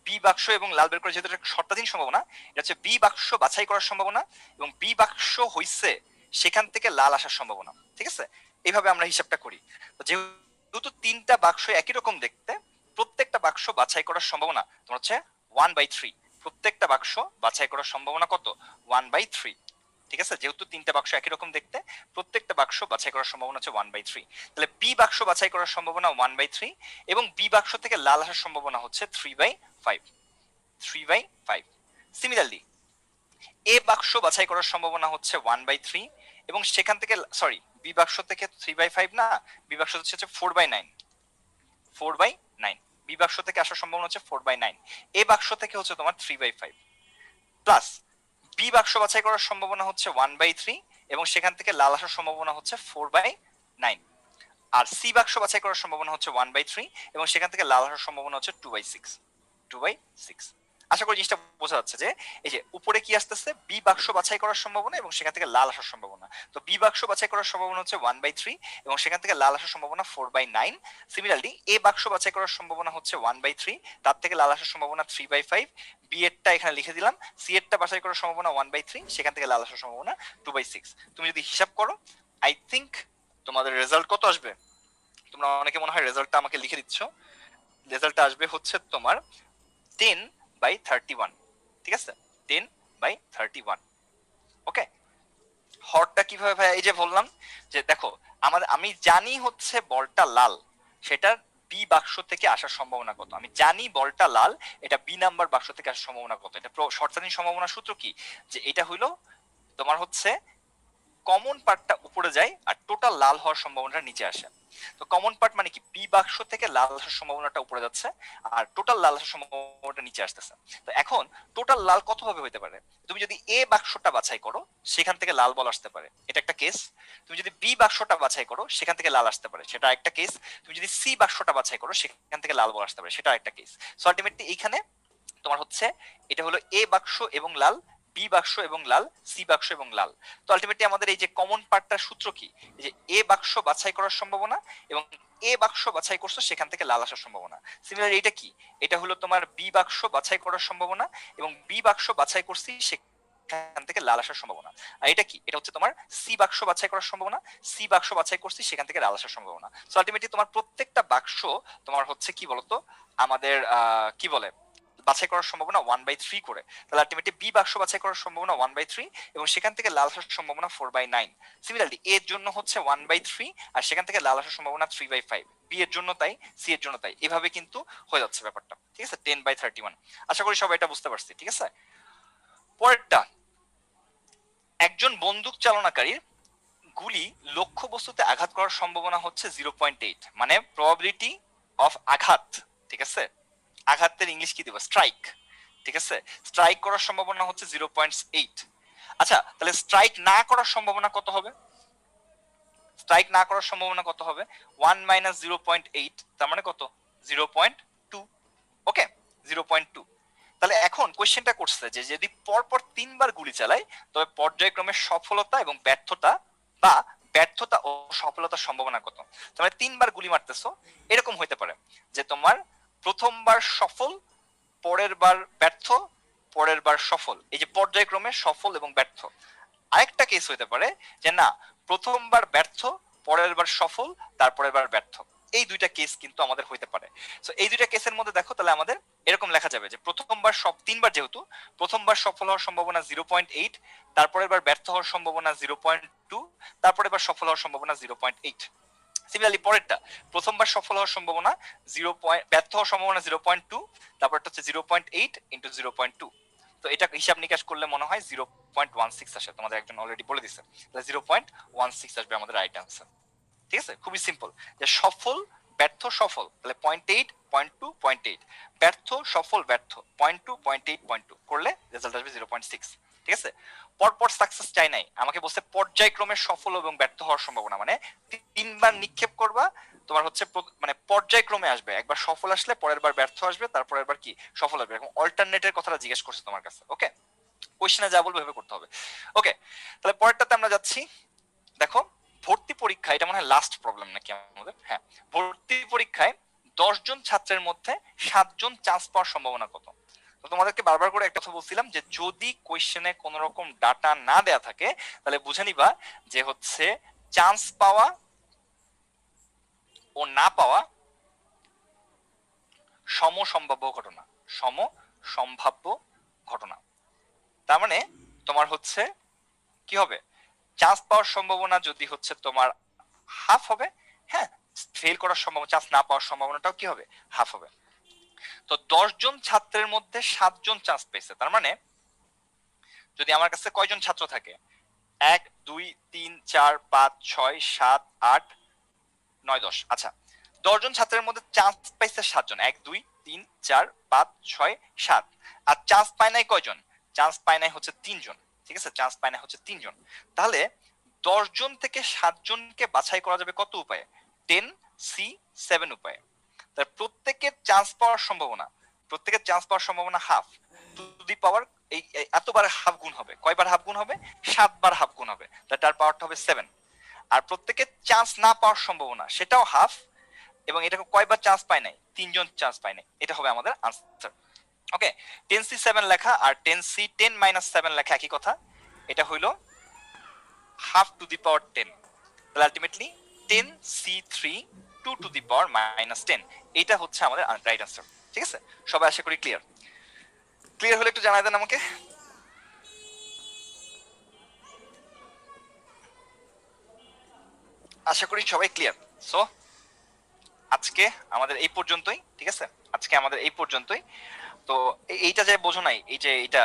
বি বাক্স এবং লাল বের করে, যেহেতু এটা শর্তাধীন সম্ভাবনা, এটা হচ্ছে বি বাক্স বাছাই করার সম্ভাবনা এবং বি বাক্স হইছে সেখান থেকে লাল আসার সম্ভাবনা, ঠিক আছে, এইভাবে আমরা হিসাবটা করি। তো যেহেতু 3টা বাক্স একই রকম দেখতে, প্রত্যেকটা বাক্স বাছাই করার সম্ভাবনা তোমার হচ্ছে 1/3, প্রত্যেকটা বাক্স বাছাই করার সম্ভাবনা কত 1/3। ঠিক আছে, যেহেতু তিনটা বাক্স একই রকম দেখতে, প্রত্যেকটা বাক্স বাছাই করার সম্ভাবনা হচ্ছে 1/3। তাহলে বি বাক্স বাছাই করার সম্ভাবনা 1/3 এবং বি বাক্স থেকে লাল আসার সম্ভাবনা হচ্ছে 3/5। 3/5। সিমিলারলি এ বাক্স বাছাই করার সম্ভাবনা হচ্ছে 1/3 এবং সেখান থেকে সরি বি বাক্স থেকে 3/5 না, বি বাক্স হচ্ছে 4/9। 4/9 বি বাক্স থেকে আসার সম্ভাবনা হচ্ছে 4/9। এ বাক্স থেকে হচ্ছে তোমার 3/5 প্লাস বি বাক্স বাছাই করার সম্ভাবনা হচ্ছে 1/3 এবং সেখান থেকে লাল আসার সম্ভাবনা হচ্ছে 4/9। আর সি বাক্স বাছাই করার সম্ভাবনা হচ্ছে 1/3 এবং সেখান থেকে লাল আসার সম্ভাবনা হচ্ছে 2/6। 2/6। আশা করি জিনিসটা বোঝা যাচ্ছে যে এই যে উপরে কি আসতেছে বি বাক্স বাছাই করার সম্ভাবনা এবং সেখান থেকে লাল আসার সম্ভাবনা। তো বি বাক্স বাছাই করার সম্ভাবনা হচ্ছে 1/3 এবং সেখান থেকে লাল আসার সম্ভাবনা 4/9। সিমিলারলি এ বাক্স বাছাই করার সম্ভাবনা হচ্ছে 1/3, তার থেকে লাল আসার সম্ভাবনা 3/5। বি এরটা এখানে লিখে দিলাম, সি এরটা বাছাই করার সম্ভাবনা 1/3, সেখান থেকে লাল আসার সম্ভাবনা 2/6। তুমি যদি হিসাব করো আই থিংক তোমাদের রেজাল্ট কত আসবে? তোমরা অনেকে মনে হয় রেজাল্টটা আমাকে লিখে দিচ্ছ। রেজাল্টটা আসবে হচ্ছে তোমার 10/31। ঠিক আছে, 10/31। ওকে, হরটা কিভাবে ভাই? এই যে বললাম যে দেখো আমি জানি হচ্ছে বলটা লাল, সেটার বি বাক্স থেকে আসার সম্ভাবনা কত। আমি জানি বলটা লাল, এটা বি নাম্বার বাক্স থেকে আসার সম্ভাবনা কত। এটা শর্তসাপেক্ষ সম্ভাবনা সূত্র কি, যে এটা হইলো তোমার হচ্ছে কমন পার্টটা উপরে যায় আর টোটাল লাল হওয়ার সম্ভাবনাটা নিচে আসে। তো কমন পার্ট মানে কি, বি বাক্স থেকে লাল আসার সম্ভাবনাটা উপরে যাচ্ছে আর টোটাল লাল আসার সম্ভাবনাটা নিচে আসতেছে। তো এখন টোটাল লাল কত ভাবে হতে পারে? তুমি যদি এ বাক্সটা বাছাই করো সেখান থেকে লাল বল আসতে পারে, এটা একটা কেস। তুমি যদি বি বাক্সটা বাছাই করো সেখান থেকে লাল আসতে পারে, সেটা একটা কেস। তুমি যদি সি বাক্সটা বাছাই করো সেখান থেকে লাল বল আসতে পারে, সেটা একটা কেস। সো আলটিমেটলি এইখানে তোমার হচ্ছে এটা হলো এ বাক্স এবং লাল, বি বাক্স এবং লাল, সি বাক্স এবং লাল। তো আলটিমেটলি আমাদের এই যে কমন পার্টটার সূত্র কি, যে এ বাক্স বাছাই করার সম্ভাবনা এবং এ বাক্স বাছাই করছো সেখান থেকে লাল আসার সম্ভাবনা। সিমিলার এটা কি, এটা হলো তোমার বি বাক্স বাছাই করার সম্ভাবনা এবং বি বাক্স বাছাই করছি সেখান থেকে লাল আসার সম্ভাবনা। আর এটা কি, এটা হচ্ছে তোমার সি বাক্স বাছাই করার সম্ভাবনা, সি বাক্স বাছাই করছি সেখান থেকে লাল আসার সম্ভাবনা। সো আলটিমেটলি তোমার প্রত্যেকটা বাক্স তোমার হচ্ছে কি বলতো আমাদের কি বলে বাছাই করার সম্ভাবনা 1/3 করে। তাহলে আলটিমেটলি বি বাক্স বাছাই করার সম্ভাবনা 1/3 এবং সেখান থেকে লাল আসার সম্ভাবনা 4/9। সিমিলারলি এর জন্য হচ্ছে 1/3 আর সেখান থেকে লাল আসার সম্ভাবনা 3/5। বি এর জন্য তাই, সি এর জন্য তাই, এভাবে কিন্তু হয়ে যাচ্ছে ব্যাপারটা। ঠিক আছে, 10/31। আশা করি সবাই এটা বুঝতে পারছি। ঠিক আছে, পরেরটা, একজন বন্দুক চালনাকারীর গুলি লক্ষ্য বস্তুতে আঘাত করার সম্ভাবনা হচ্ছে 0.8, মানে প্রবাবিলিটি অফ আঘাত। ঠিক আছে, আঘাতের ইংলিশ কি দিব, স্ট্রাইক। ঠিক আছে, স্ট্রাইক করার সম্ভাবনা হচ্ছে 0.8। আচ্ছা, তাহলে স্ট্রাইক না করার সম্ভাবনা কত হবে? স্ট্রাইক না করার সম্ভাবনা কত হবে? 1 মাইনাস 0.8, তার মানে কত? 0.2। ওকে, 0.2। তাহলে এখন কোয়েশ্চেনটা করছে যে যদি পরপর 3বার গুলি চালায় তবে পর্যায়ক্রমে সফলতা এবং ব্যর্থতা বা ব্যর্থতা ও সফলতার সম্ভাবনা কত। তোমরা 3বার গুলি মারতেছো, এরকম হইতে পারে যে তোমার প্রথমবার সফল, পরের বার ব্যর্থ, পরের বার সফল, এই যে পর্যায়ক্রমে সফল এবং ব্যর্থ। আরেকটা কেস হইতে পারে যে না, প্রথমবার ব্যর্থ, পরের বার সফল, তারপরের বার ব্যর্থ। এই দুইটা কেস কিন্তু আমাদের হইতে পারে। সো এই দুইটা কেসের মধ্যে দেখো তাহলে আমাদের এরকম লেখা যাবে যে প্রথমবার 3বার, যেহেতু প্রথমবার সফল হওয়ার সম্ভাবনা 0.8, তারপরের বার ব্যর্থ হওয়ার সম্ভাবনা 0.2, তারপরের বার সফল হওয়ার সম্ভাবনা 0.8। সিমিলারলি পরেরটা, প্রথমবার সফল হওয়ার সম্ভাবনা 0. ব্যর্থ হওয়ার সম্ভাবনা 0.2, তারপরটা হচ্ছে 0.8 ইন্টু 0.2। তো এটা হিসাব নিকাশ করলে মনে হয় 0.16 আসে, তোমাদের একজন অলরেডি বলে দিছে। তাহলে 0.16 আসবে আমাদের রাইট আনসার। ঠিক আছে, খুবই সিম্পল, যে সফল ব্যর্থ সফল, তাহলে 0.8 0.2 0.8, ব্যর্থ সফল ব্যর্থ 0.2 0.8 0.2 করলে রেজাল্ট আসবে 0.6। ঠিক আছে, পরপর সাকসেস চাই নাই, আমাকে বলছে পর্যায়ক্রমে সফল এবং ব্যর্থ হওয়ার সম্ভাবনা, মানে 3বার নিক্ষেপ করবা, তোমার হচ্ছে মানে পর্যায়ক্রমে আসবে, একবার সফল আসলে পরের বার ব্যর্থ আসবে, তারপরের বার কি সফল আসবে, এরকম অল্টারনেটের কথাটা জিজ্ঞেস করছে তোমার কাছে। ওকে, কোশ্চেনে যা বলবো ভেবে করতে হবে। ওকে, তাহলে পরেরটাতে আমরা যাচ্ছি। দেখো, ভর্তি পরীক্ষা, এটা মনে হয় লাস্ট প্রবলেম নাকি আমাদের, হ্যাঁ, ভর্তি পরীক্ষায় 10 জন ছাত্রের মধ্যে 7 জন চান্স পাওয়ার সম্ভাবনা কত? তো তোমাদেরকে বারবার করে একটা কথা বলছিলাম যে যদি কোয়েশ্চেনে কোন রকম ডাটা না দেয়া থাকে তাহলে বুঝে নিবা যে হচ্ছে চান্স পাওয়া ও না পাওয়া সমসম্ভাব্য ঘটনা, সমসম্ভাব্য তার মানে তোমার হচ্ছে কি হবে, চান্স পাওয়ার সম্ভাবনা যদি হচ্ছে তোমার হাফ হবে, হ্যাঁ, ফেল করার সম্ভাবনা, চান্স না পাওয়ার সম্ভাবনাটাও কি হবে, হাফ হবে। তো 10 জন ছাত্রের মধ্যে 7 জন চান্স পেয়েছে, তার মানে যদি আমার কাছে কয়জন ছাত্র থাকে, 1 2 3 4 5 6 7 8 9 10, আচ্ছা 10 জন ছাত্রের মধ্যে চান্স পাইছে 7 জন, 1 2 3 4 5 6 7, আর চান্স পায় নাই কয়জন, চান্স পায় নাই হচ্ছে 3 জন, ঠিক আছে, চান্স পায় নাই হচ্ছে 3 জন। তাহলে 10 জন থেকে 7 জনকে বাছাই করা যাবে কত উপায়ে, 10 সি 7 উপায়ে। তার প্রত্যেকের চান্স পাওয়ার সম্ভাবনা, প্রত্যেকের চান্স পাওয়ার সম্ভাবনা হাফ, টু দি পাওয়ার এই এতবার হাফ গুণ হবে, কয়বার হাফ গুণ হবে, 7 বার হাফ গুণ হবে, তার পাওয়ারটা হবে 7। আর প্রত্যেকের চান্স না পাওয়ার সম্ভাবনা সেটাও হাফ, এবং এটাকে কয়বার চান্স পায় নাই, 3 জন চান্স পায় নাই, এটা হবে আমাদের আনসার। ওকে, 10c7 লেখা আর 10c10 - 7 লেখা একই কথা, এটা হইলো হাফ টু দি পাওয়ার 10, তাহলে আলটিমেটলি 10c3 2 টু দি পাওয়ার -10, এটা হচ্ছে আমাদের রাইট আনসার। ঠিক আছে, সবাই আশা করি ক্লিয়ার। ক্লিয়ার হলে একটু জানাই দেন আমাকে। আশা করি সবাই ক্লিয়ার। সো আজকে আমাদের এই পর্যন্তই, ঠিক আছে, আজকে আমাদের এই পর্যন্তই। তো এইটা যে বোঝো নাই, এই যে এটা